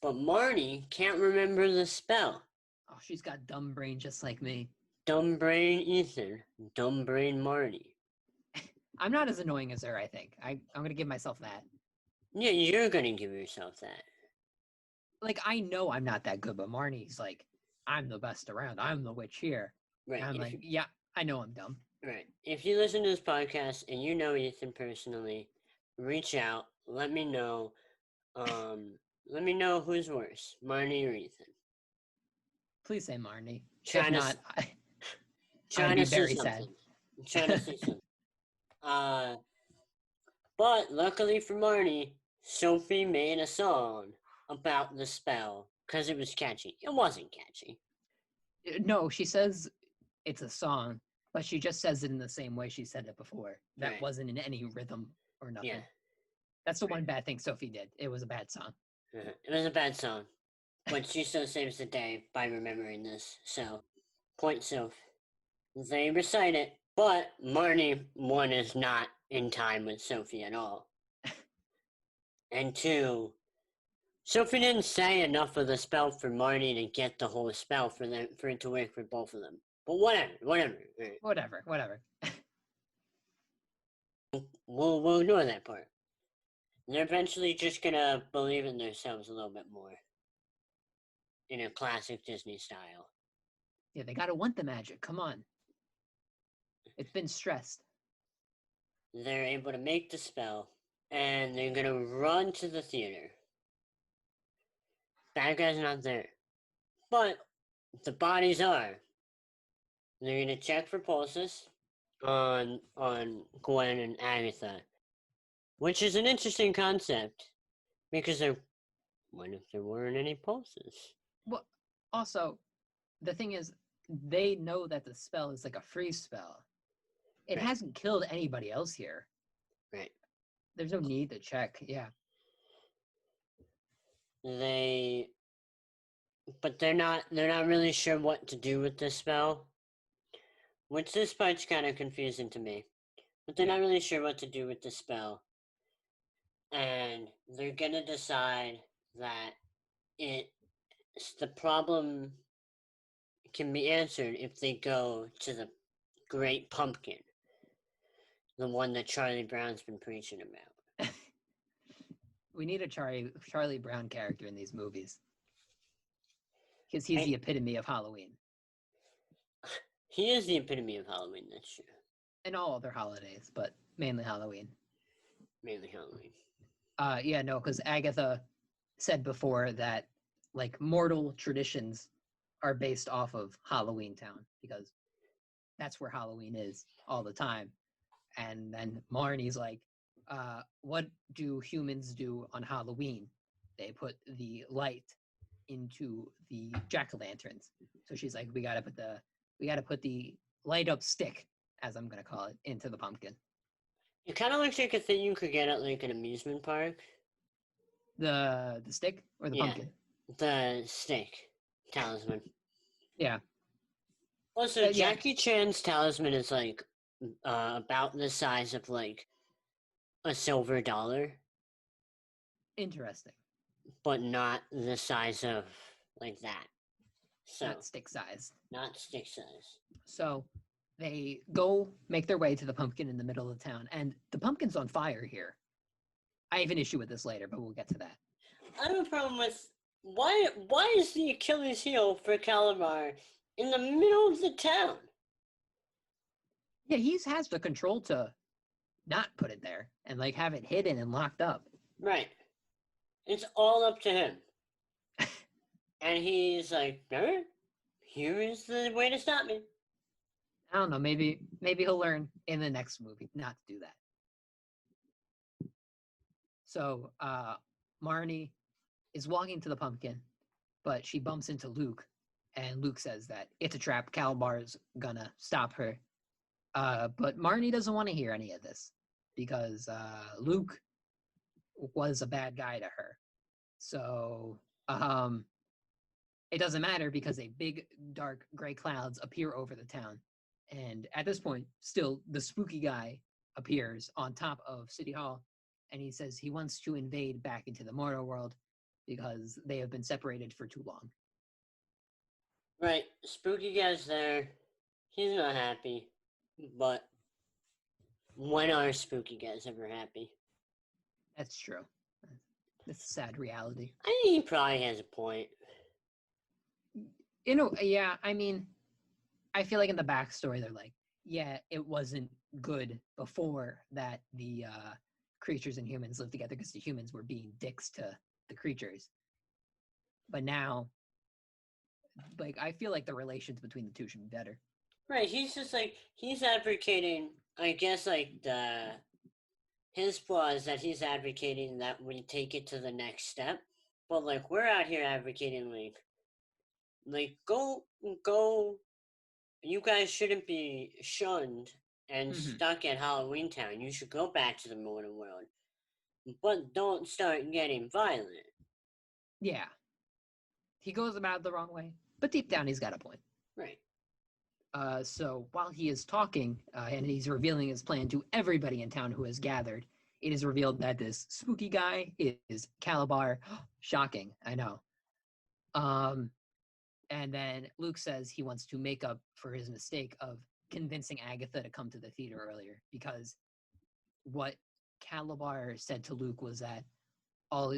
but Marnie can't remember the spell. Oh, she's got dumb brain just like me. Dumb brain Ethan, dumb brain Marnie. I'm not as annoying as her, I think. I'm going to give myself that. Yeah, you're gonna give yourself that. Like, I know I'm not that good, but Marnie's like, I'm the best around. I'm the witch here. Right. And I'm like, yeah, I know I'm dumb. Right. If you listen to this podcast and you know Ethan personally, reach out. Let me know. Let me know who's worse, Marnie or Ethan. Please say Marnie. Trying If to, not, I'd trying be to see very sad. something. Trying to see something. But luckily for Marnie, Sophie made a song about the spell because it was catchy. It wasn't catchy. No, she says it's a song, but she just says it in the same way she said it before. That Right. wasn't in any rhythm or nothing. Yeah. That's the one bad thing Sophie did. It was a bad song. It was a bad song, but she still saves the day by remembering this. So, point Soph. They recite it, but Marnie, one, is not in time with Sophie at all. And two, Sophie didn't say enough of the spell for Marnie to get the whole spell for it to work for both of them. But whatever. Whatever. We'll ignore that part. They're eventually just gonna believe in themselves a little bit more. In a classic Disney style. Yeah, they gotta want the magic. Come on. It's been stressed. They're able to make the spell, and they're gonna run to the theater. Bad guy's not there. But the bodies are. They're gonna check for pulses on Gwen and Agatha. Which is an interesting concept. Because what if there weren't any pulses? Well, also, the thing is, they know that the spell is like a freeze spell. It Right. hasn't killed anybody else here. Right. There's no need to check. Yeah. But they're not really sure what to do with this spell. Which this part's kind of confusing to me. But they're not really sure what to do with the spell. And they're gonna decide that the problem can be answered if they go to the Great Pumpkin. The one that Charlie Brown's been preaching about. We need a Charlie Brown character in these movies. Because he's the epitome of Halloween. He is the epitome of Halloween, that's true. And all other holidays, but mainly Halloween. Mainly Halloween. Yeah, no, because Agatha said before that, like, mortal traditions are based off of Halloweentown, because that's where Halloween is all the time. And then Marnie's like, what do humans do on Halloween? They put the light into the jack-o'-lanterns. So she's like, we gotta put the light up stick, as I'm gonna call it, into the pumpkin. It kind of looks like a thing you could get at like an amusement park. The stick or the pumpkin? The stick talisman. Yeah. Also, Jackie Chan's talisman is like about the size of like a silver dollar. Interesting. But not the size of like that. So, not stick size. Not stick size. So they go make their way to the pumpkin in the middle of town, and the pumpkin's on fire here. I have an issue with this later, but we'll get to that. I have a problem with why is the Achilles heel for Calamar in the middle of the town? Yeah, he has the control to not put it there and like have it hidden and locked up. Right. It's all up to him. And he's like, here is the way to stop me. I don't know, maybe he'll learn in the next movie not to do that. So Marnie is walking to the pumpkin, but she bumps into Luke, and Luke says that it's a trap. Calabar's gonna stop her. But Marnie doesn't want to hear any of this because Luke was a bad guy to her. So it doesn't matter because a big, dark, gray clouds appear over the town. And at this point, still, the spooky guy appears on top of City Hall, and he says he wants to invade back into the mortal world because they have been separated for too long. Right, spooky guy's there. He's not happy, but when are spooky guys ever happy? That's true. That's a sad reality. I think he probably has a point. Yeah, I mean, I feel like in the backstory, they're like, yeah, it wasn't good before that the creatures and humans lived together because the humans were being dicks to the creatures. But now, like, I feel like the relations between the two should be better. Right, he's just like, he's advocating, I guess, like, his flaw is that he's advocating that we take it to the next step. But, like, we're out here advocating, like, go, you guys shouldn't be shunned and stuck at Halloweentown. You should go back to the mortal world. But don't start getting violent. Yeah. He goes about it the wrong way, but deep down he's got a point. Right. So while he is talking and he's revealing his plan to everybody in town who has gathered, it is revealed that this spooky guy is Calabar. Shocking, I know. And then Luke says he wants to make up for his mistake of convincing Agatha to come to the theater earlier, because what Calabar said to Luke was that all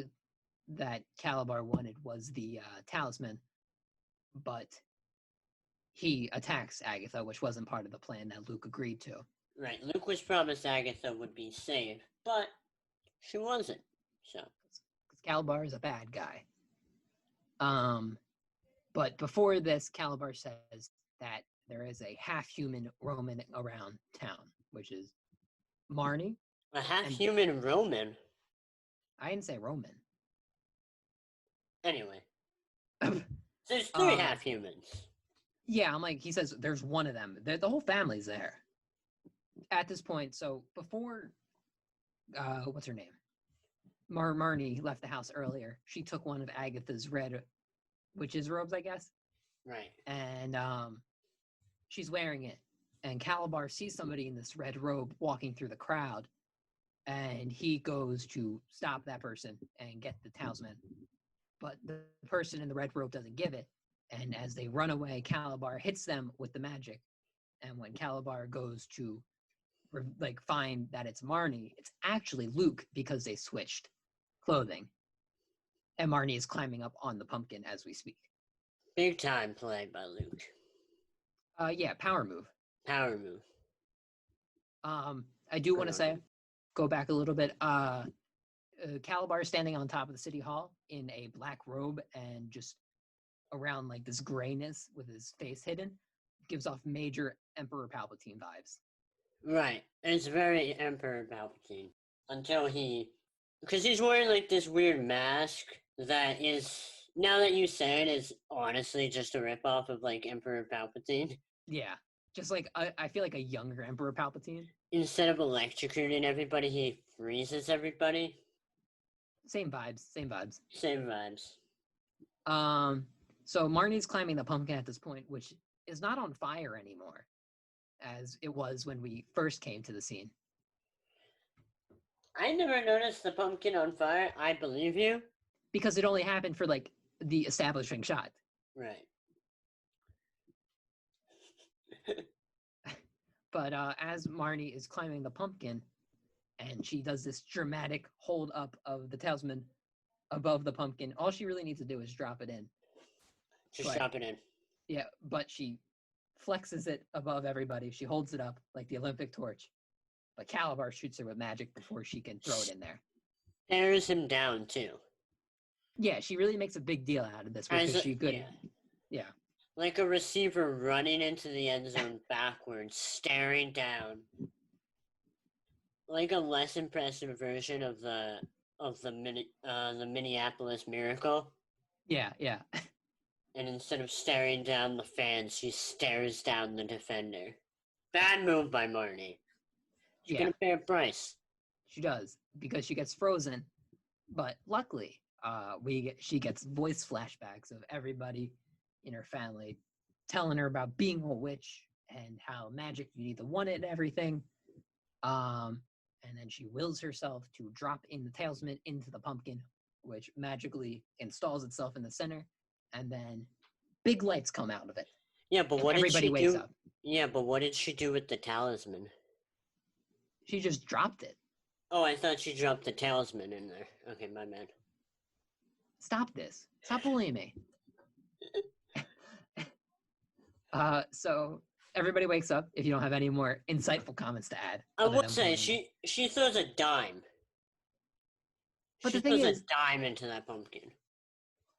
that Calabar wanted was the talisman, but he attacks Agatha, which wasn't part of the plan that Luke agreed to. Right. Luke was promised Agatha would be saved, but she wasn't. So. Because Calabar is a bad guy. But before this, Calabar says that there is a half-human roaming around town, which is Marnie. A half-human Roman? I didn't say Roman. Anyway. There's 3 half-humans. Yeah, I'm like, he says there's one of them. The whole family's there. At this point, so before, what's her name? Marnie left the house earlier. She took one of Agatha's red witch's robes, I guess. Right. And she's wearing it. And Calabar sees somebody in this red robe walking through the crowd. And he goes to stop that person and get the talisman. But the person in the red robe doesn't give it. And as they run away, Calabar hits them with the magic. And when Calabar goes to find that it's Marnie, it's actually Luke because they switched clothing. And Marnie is climbing up on the pumpkin as we speak. Big time play by Luke. Yeah, power move. Power move. I do want to say, go back a little bit. Calabar standing on top of the city hall in a black robe and just around like this grayness with his face hidden gives off major Emperor Palpatine vibes. Right. It's very Emperor Palpatine. Until because he's wearing like this weird mask that is, now that you say it, is honestly just a ripoff of like Emperor Palpatine. Yeah. Just like, I feel like a younger Emperor Palpatine. Instead of electrocuting everybody, he freezes everybody. Same vibes. Same vibes. Same vibes. So Marnie's climbing the pumpkin at this point, which is not on fire anymore, as it was when we first came to the scene. I never noticed the pumpkin on fire. I believe you. Because it only happened for like the establishing shot. Right. But as Marnie is climbing the pumpkin, and she does this dramatic hold up of the talisman above the pumpkin, all she really needs to do is drop it in. Just drop it in. Yeah, but she flexes it above everybody. She holds it up like the Olympic torch. But Calabar shoots her with magic before she can throw it in there. Stares him down, too. Yeah, she really makes a big deal out of this because she's good. Yeah. Like a receiver running into the end zone backwards, staring down. Like a less impressive version of the Minneapolis Miracle. Yeah. And instead of staring down the fans, she stares down the defender. Bad move by Marnie. She's gonna pay a price. She does, because she gets frozen. But luckily, she gets voice flashbacks of everybody in her family telling her about being a witch and how magic, you need to want it and everything. And then she wills herself to drop in the talisman into the pumpkin, which magically installs itself in the center, and then big lights come out of it. Yeah, but and what did everybody she wakes do? up. Yeah, but what did she do with the talisman? She just dropped it. Oh, I thought she dropped the talisman in there. Okay, my bad. Stop this. Stop bullying me. So everybody wakes up. If you don't have any more insightful comments to add. I other will than say, bullying me. she throws a dime. But She the thing throws is- a dime into that pumpkin.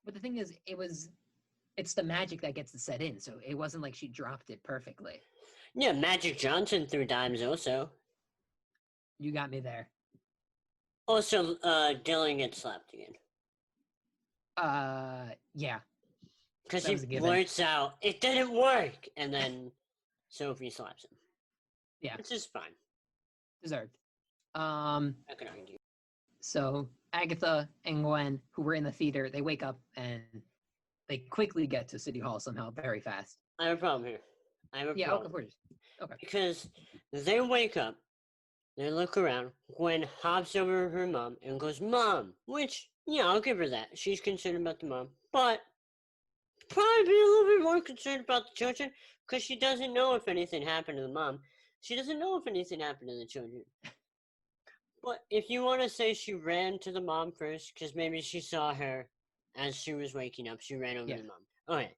But the thing is, it's the magic that gets to set in, so it wasn't like she dropped it perfectly. Yeah, Magic Johnson threw dimes also. You got me there. Also, Dylan gets slapped again. Yeah. Because That he was a given. blurts out, "It didn't work!" And then Sophie slaps him. Yeah. Which is fine. Deserved. I can argue. So Agatha and Gwen, who were in the theater, they wake up and they quickly get to City Hall somehow, very fast. I have a problem here. I have a Yeah, problem. of course. Okay. Because they wake up, they look around, Gwen hops over her mom and goes, "Mom!" Which, yeah, I'll give her that. She's concerned about the mom. But probably be a little bit more concerned about the children because she doesn't know if anything happened to the mom. She doesn't know if anything happened to the children. But if you want to say she ran to the mom first, because maybe she saw her as she was waking up, she ran over Yeah. to the mom. Okay.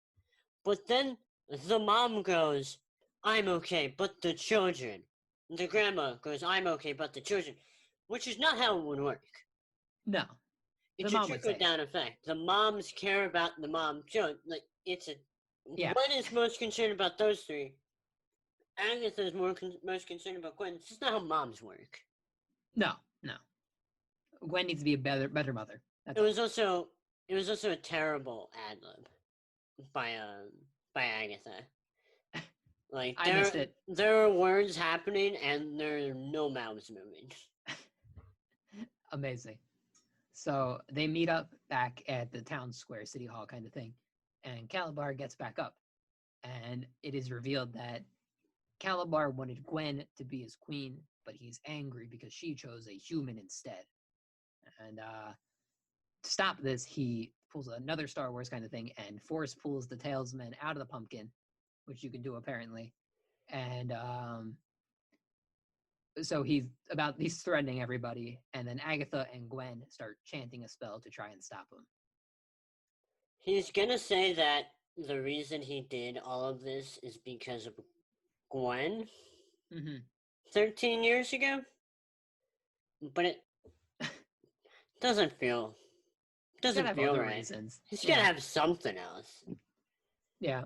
But then the mom goes, "I'm okay, but the children." The grandma goes, "I'm okay, but the children." Which is not how it would work. No. It's The a mom would trickle say. down effect. The moms care about the mom. Like, it's a. Yeah. Gwen is most concerned about those three. Agatha is most concerned about Gwen. It's just not how moms work. No. Gwen needs to be a better mother. That's It was also a terrible ad lib by Agatha. Like I missed it. There are words happening and there are no mouths moving. Amazing. So they meet up back at the town square, City Hall kind of thing, and Calabar gets back up, and it is revealed that Calabar wanted Gwen to be his queen, but he's angry because she chose a human instead. And to stop this, he pulls another Star Wars kind of thing and force pulls the talisman out of the pumpkin, which you can do apparently. And so he's threatening everybody, and then Agatha and Gwen start chanting a spell to try and stop him. He's gonna say that the reason he did all of this is because of Gwen. 13 years ago? But it doesn't feel right. Reasons. He's gotta have something else. Yeah.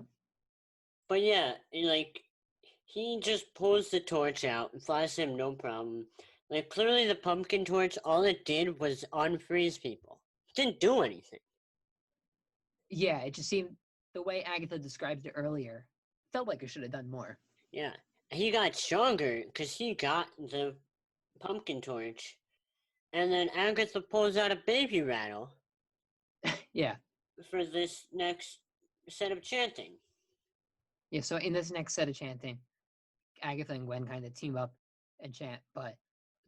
But yeah, like, he just pulls the torch out and flies him no problem. Like, clearly the pumpkin torch, all it did was unfreeze people. It didn't do anything. Yeah, it just seemed, the way Agatha described it earlier, felt like it should have done more. Yeah. He got stronger because he got the pumpkin torch. And then Agatha pulls out a baby rattle. Yeah. For this next set of chanting. Yeah, so in this next set of chanting, Agatha and Gwen kind of team up and chant, but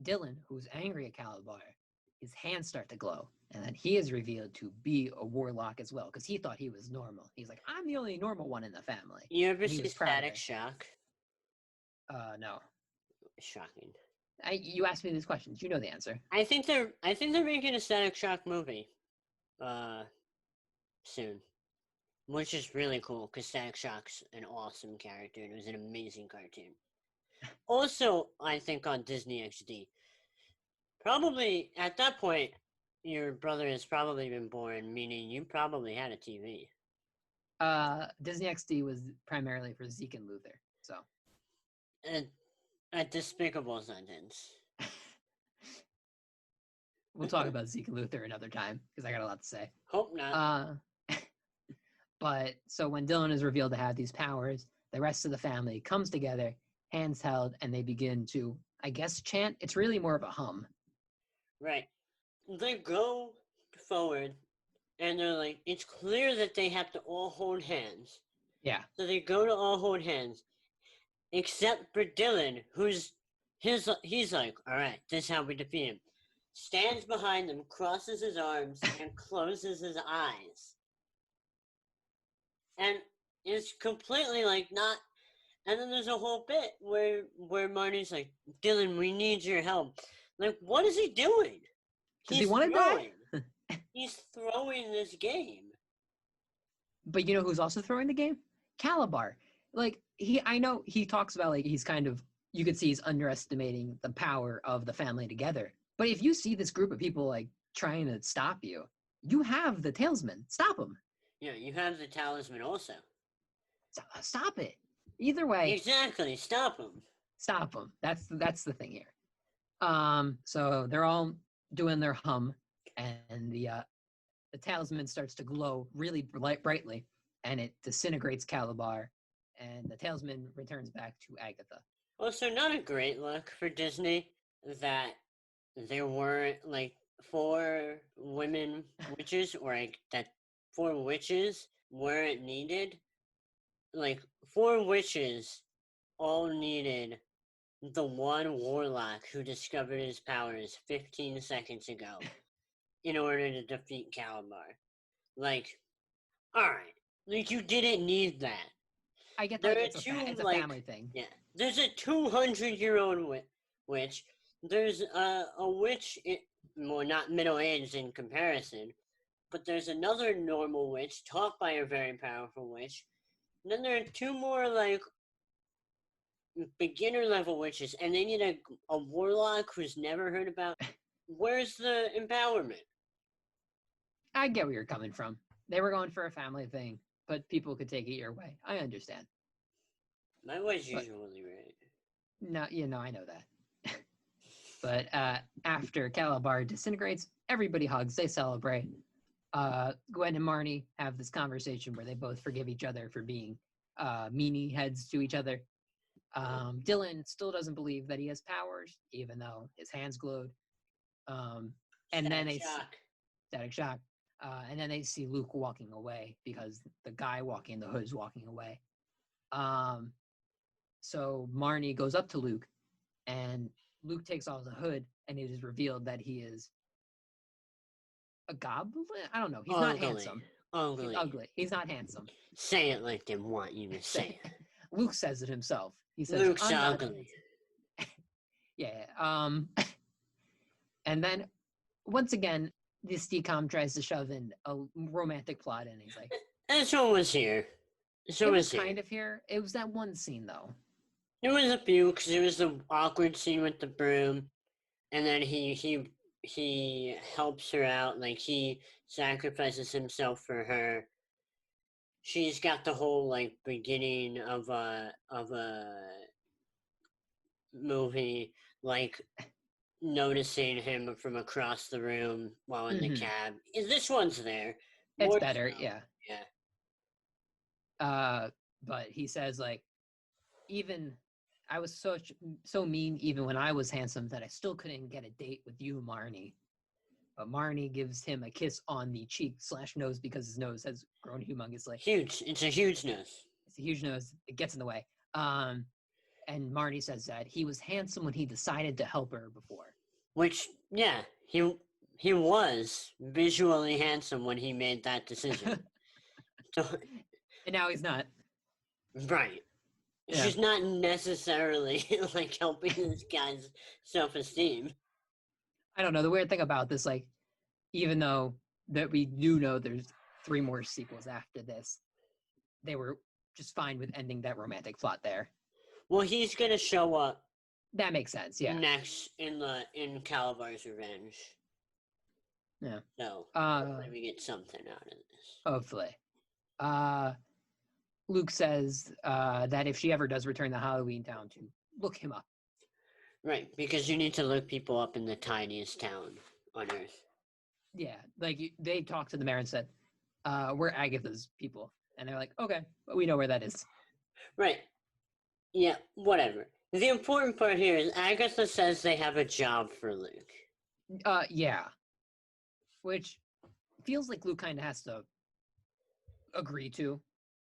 Dylan, who's angry at Calabar, his hands start to glow, and then he is revealed to be a warlock as well, because he thought he was normal. He's like, I'm the only normal one in the family. You ever And he see was proud of Static it. Shock? No. Shocking. You asked me these questions. You know the answer. I think they're making a Static Shock movie. Soon. Which is really cool, because Static Shock's an awesome character, and it was an amazing cartoon. Also, I think on Disney XD. Probably, at that point, your brother has probably been born, meaning you probably had a TV. Disney XD was primarily for Zeke and Luther, so. A despicable sentence. We'll talk about Zeke and Luther another time, because I got a lot to say. Hope not. But so when Dylan is revealed to have these powers, the rest of the family comes together, hands held, and they begin to, I guess, chant. It's really more of a hum. Right. They go forward, and they're like, it's clear that they have to all hold hands. Yeah. So they go to all hold hands, except for Dylan, he's like, all right, this is how we defeat him. Stands behind them, crosses his arms, and closes his eyes. And is completely like not. And then there's a whole bit where Marty's like, Dylan, we need your help. Like, what is he doing? Does he want to die? He's throwing this game. But you know who's also throwing the game? Calabar. Like, I know he talks about, like, he's kind of, you could see he's underestimating the power of the family together. But if you see this group of people, like, trying to stop you, you have the talisman. Stop them. Yeah, you have the talisman also. Stop it. Either way. Exactly. Stop them. Stop them. That's the thing here. So they're all doing their hum, and the talisman starts to glow really brightly, and it disintegrates Calabar, and the talisman returns back to Agatha. Also, not a great look for Disney that there weren't like 4 women witches, or like that 4 witches weren't needed. Like 4 witches all needed the one warlock who discovered his powers 15 seconds ago in order to defeat Calabar. Like, alright. Like, you didn't need that. I get that it's a family thing. Yeah. There's a 200-year-old witch. There's a witch, well, not middle-aged in comparison, but there's another normal witch taught by a very powerful witch. And then there are 2 more, like, beginner-level witches, and they need a warlock who's never heard about. Where's the empowerment? I get where you're coming from. They were going for a family thing, but people could take it your way. I understand. My way's usually right. No, I know that. But after Calabar disintegrates, everybody hugs. They celebrate. Gwen and Marnie have this conversation where they both forgive each other for being meanie heads to each other. Dylan still doesn't believe that he has powers, even though his hands glowed. Static shock. And then they see Luke walking away because the guy walking in the hood is walking away. So Marnie goes up to Luke, and Luke takes off the hood, and it is revealed that he is a goblin? I don't know. He's not handsome. He's ugly. He's not handsome. Say it like they want you to say it. Luke says it himself. He says, Luke's ugly. Yeah. And then, once again, this DCOM tries to shove in a romantic plot in. He's like, this one was here. It was kind of here. It was that one scene, though. There was a few, because there was the awkward scene with the broom, and then he helps her out, like he sacrifices himself for her. She's got the whole like beginning of a movie, like noticing him from across the room while in the cab. This one's there. It's better, yeah. Yeah. But he says, like, even I was so mean even when I was handsome that I still couldn't get a date with you, Marnie. But Marnie gives him a kiss on the cheek/nose because his nose has grown humongously. Huge. It's a huge nose. It's a huge nose. It gets in the way. And Marnie says that he was handsome when he decided to help her before. Which, yeah, he was visually handsome when he made that decision. And now he's not. Right. Yeah. She's not necessarily like helping this guy's self-esteem. I don't know. The weird thing about this, like, even though that we do know there's 3 more sequels after this, they were just fine with ending that romantic plot there. Well, he's gonna show up. That makes sense. Yeah. Next in Calabar's Revenge. Yeah. So hopefully we get something out of this. Hopefully. Luke says that if she ever does return to Halloweentown, to look him up. Right, because you need to look people up in the tiniest town on Earth. Yeah, like they talked to the mayor and said, we're Agatha's people. And they're like, okay, but we know where that is. Right. Yeah, whatever. The important part here is Agatha says they have a job for Luke. Yeah. Which feels like Luke kind of has to agree to,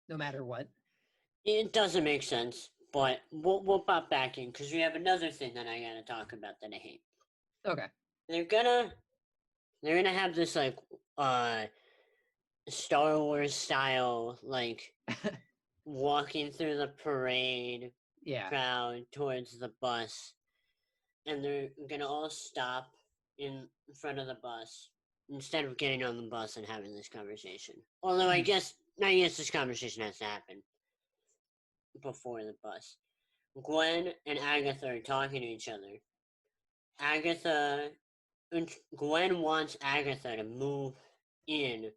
no matter what. It doesn't make sense, but we'll pop back in because we have another thing that I gotta talk about that I hate. Okay. They're gonna have this like Star Wars style like walking through the parade Yeah. crowd towards the bus, and they're gonna all stop in front of the bus instead of getting on the bus and having this conversation. Although I guess this conversation has to happen before the bus. Gwen and Agatha are talking to each other. Gwen wants Agatha to move in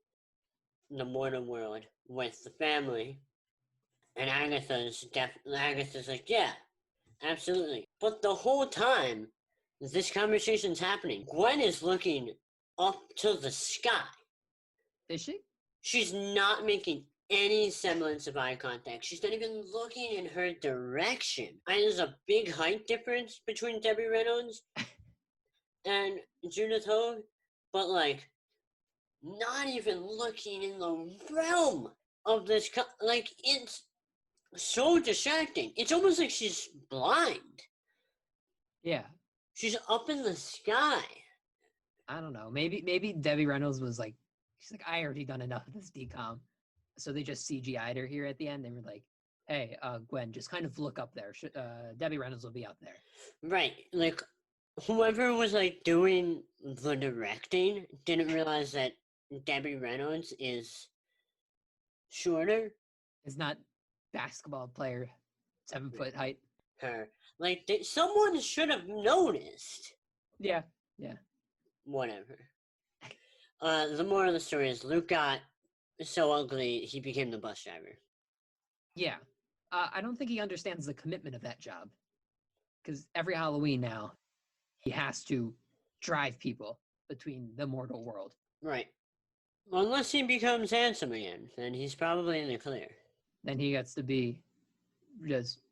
the mortal world with the family, and Agatha's like, yeah, absolutely. But the whole time this conversation's happening, Gwen is looking up to the sky. Is she? She's not making any semblance of eye contact. She's not even looking in her direction. There's a big height difference between Debbie Reynolds and Judith Hogue, but like, not even looking in the realm of this. Like, it's so distracting. It's almost like she's blind. Yeah. She's up in the sky. I don't know. Maybe Debbie Reynolds was like, she's like, I already done enough of this DCOM. So they just CGI'd her here at the end. They were like, hey, Gwen, just kind of look up there. Debbie Reynolds will be up there. Right. Like, whoever was like doing the directing didn't realize that Debbie Reynolds is shorter. Is not basketball player, 7-foot height. Her. Like, someone should have noticed. Yeah. Whatever. The moral of the story is Luke got so ugly he became the bus driver. Yeah. I don't think he understands the commitment of that job. Because every Halloween now, he has to drive people between the mortal world. Right. Well, unless he becomes handsome again, then he's probably in the clear. Then he gets to be just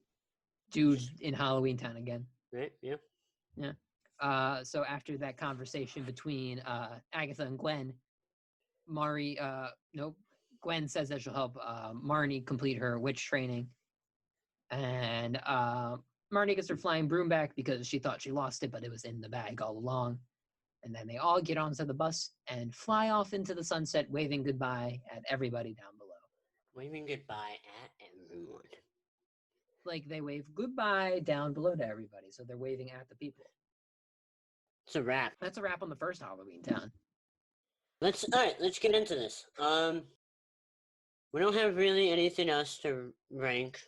dude in Halloweentown again. Right? Yeah. Yeah. So after that conversation between Agatha and Gwen, Gwen says that she'll help Marnie complete her witch training. And Marnie gets her flying broom back because she thought she lost it, but it was in the bag all along. And then they all get onto the bus and fly off into the sunset, waving goodbye at everybody down below. Waving goodbye at everyone. Like, they wave goodbye down below to everybody, so they're waving at the people. It's a wrap. That's a wrap on the first Halloweentown. Let's get into this. We don't have really anything else to rank.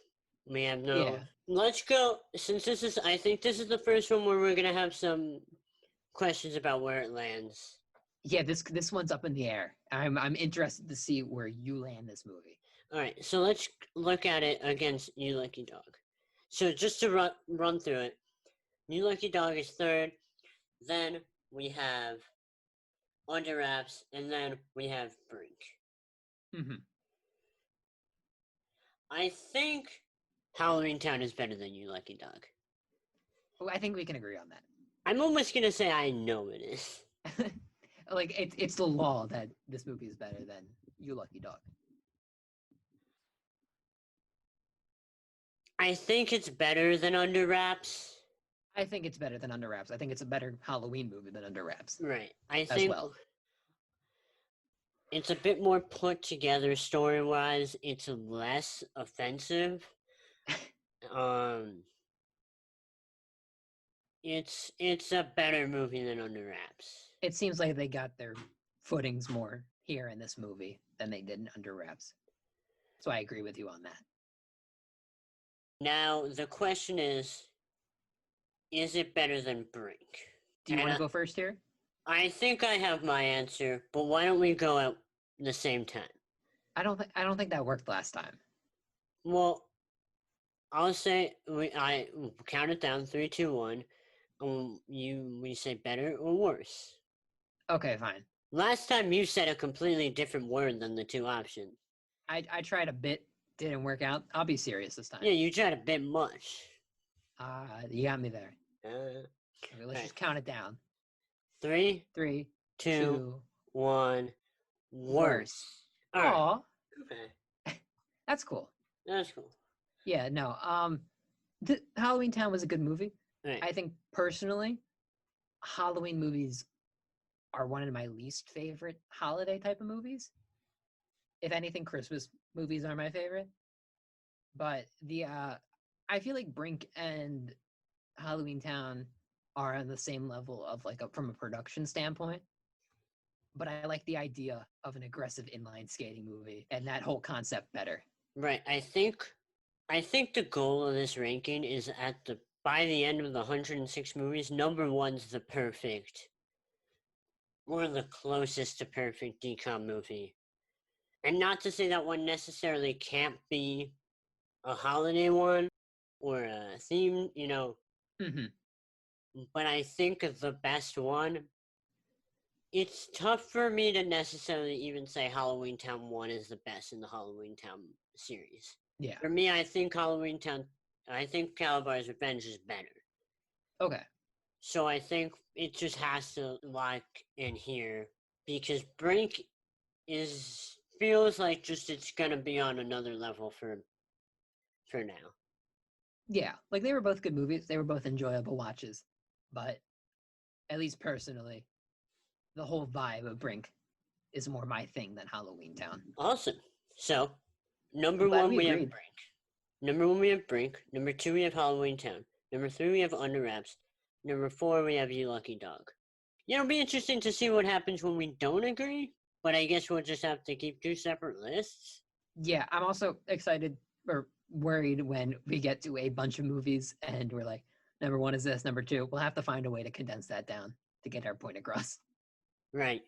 We have no. Yeah. Let's go. Since I think this is the first one where we're gonna have some questions about where it lands. Yeah, this one's up in the air. I'm interested to see where you land this movie. All right, so let's look at it against You Lucky Dog. So just to run through it, You Lucky Dog is third. Then we have Under Wraps, and then we have Brink. Mm-hmm. I think Halloweentown is better than You Lucky Dog. Well, I think we can agree on that. I'm almost gonna say I know it is. Like, it's the law that this movie is better than You Lucky Dog. I think it's better than Under Wraps. I think it's better than Under Wraps. I think it's a better Halloween movie than Under Wraps. Right. I think well. It's a bit more put together story-wise. It's less offensive. It's a better movie than Under Wraps. It seems like they got their footings more here in this movie than they did in Under Wraps. So I agree with you on that. Now, the question is it better than Brink? Do you want to go first here? I think I have my answer, but why don't we go at the same time? I don't think that worked last time. Well, I'll say I count it down 3, 2, 1. We say better or worse. Okay, fine. Last time you said a completely different word than the two options. I tried a bit, didn't work out. I'll be serious this time. Yeah, you tried a bit much. You got me there. Okay, let's just count it down. 3, 3, 2, 1. Worse. All right. Aw, Okay. that's cool. That's cool. Yeah, no. Halloweentown was a good movie. Right. I think personally, Halloween movies are one of my least favorite holiday type of movies. If anything, Christmas movies are my favorite. But I feel like Brink and Halloweentown are on the same level of from a production standpoint. But I like the idea of an aggressive inline skating movie and that whole concept better. Right. I think the goal of this ranking is by the end of the 106 movies, number one's the perfect or the closest to perfect DCOM movie. And not to say that one necessarily can't be a holiday one or a theme, Mm-hmm. but I think the best one, it's tough for me to necessarily even say Halloweentown 1 is the best in the Halloweentown series. Yeah. For me, I think Calabar's Revenge is better. Okay. So I think it just has to lock in here because Brink feels like just it's gonna be on another level for now. Yeah, they were both good movies. They were both enjoyable watches. But at least personally, the whole vibe of Brink is more my thing than Halloweentown. Awesome. So, I'm glad one we we have agreed. Brink. Number 1 we have Brink. Number 2 we have Halloweentown. Number 3 we have Under Wraps. Number 4 we have You Lucky Dog. It'll be interesting to see what happens when we don't agree, but I guess we'll just have to keep 2 separate lists. Yeah, I'm also excited or worried when we get to a bunch of movies and we're like, number 1 is this, number 2. We'll have to find a way to condense that down to get our point across. Right.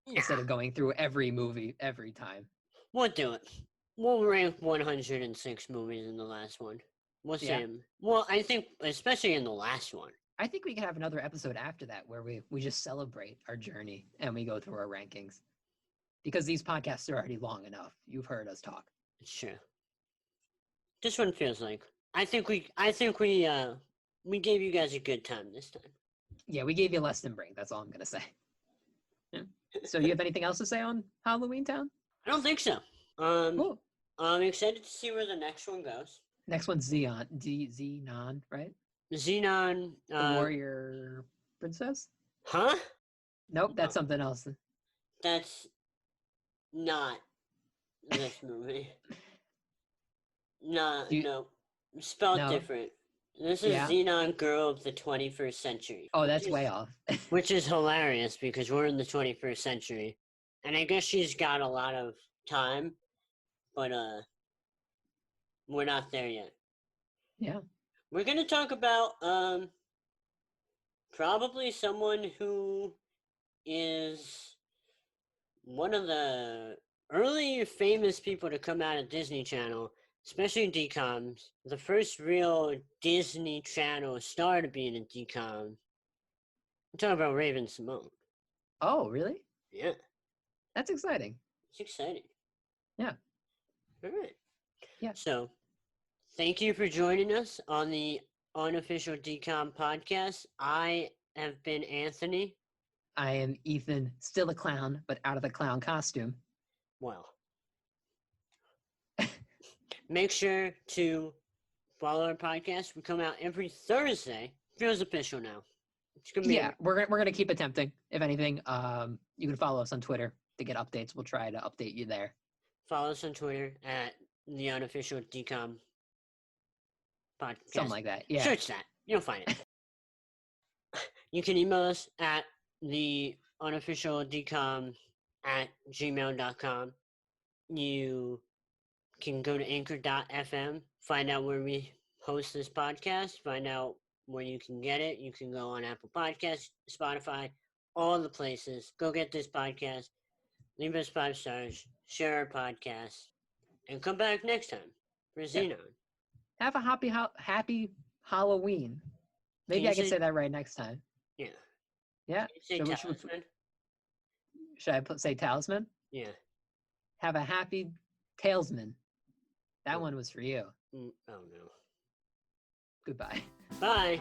Instead of going through every movie every time. We'll do it. We'll rank 106 movies in the last one. We'll say them. Well, I think especially in the last one. I think we could have another episode after that where we just celebrate our journey and we go through our rankings. Because these podcasts are already long enough. You've heard us talk. It's true. This one feels like I think we gave you guys a good time this time. Yeah, we gave you less than Brink. That's all I'm gonna say. Yeah. So you have anything else to say on Halloweentown? I don't think so. Cool. I'm excited to see where the next one goes. Next one's Xenon, right? Xenon. The warrior princess? Huh? Nope, that's something else. That's not this movie. No. Spelled different. This is Xenon Girl of the 21st Century. Oh, that's way off. Which is hilarious because we're in the 21st century. And I guess she's got a lot of time, but we're not there yet. Yeah. We're going to talk about probably someone who is one of the early famous people to come out of Disney Channel, especially DCOMs. The first real Disney Channel star to be in a DCOM. I'm talking about Raven Simone. Oh, really? Yeah. That's exciting. It's exciting. Yeah. All right. Yeah. So, thank you for joining us on the Unofficial DCOM podcast. I have been Anthony. I am Ethan, still a clown, but out of the clown costume. Well, make sure to follow our podcast. We come out every Thursday. Feels official now. It's gonna be we're gonna keep attempting. If anything, you can follow us on Twitter to get updates. We'll try to update you there. Follow us on Twitter at the Unofficial DCOM podcast. Something like that. Yeah. Search that. You'll find it. You can email us at the Unofficial DCOM at gmail.com. You can go to anchor.fm, find out where we host this podcast, find out where you can get it. You can go on Apple Podcasts, Spotify, all the places. Go get this podcast. Leave us 5 stars. Share our podcast. And come back next time for Xenon. Have a happy Halloween. Maybe I can say that right next time. Yeah. Yeah? Say talisman? Should I say talisman? Yeah. Have a happy talesman. That one was for you. Oh, no. Goodbye. Bye.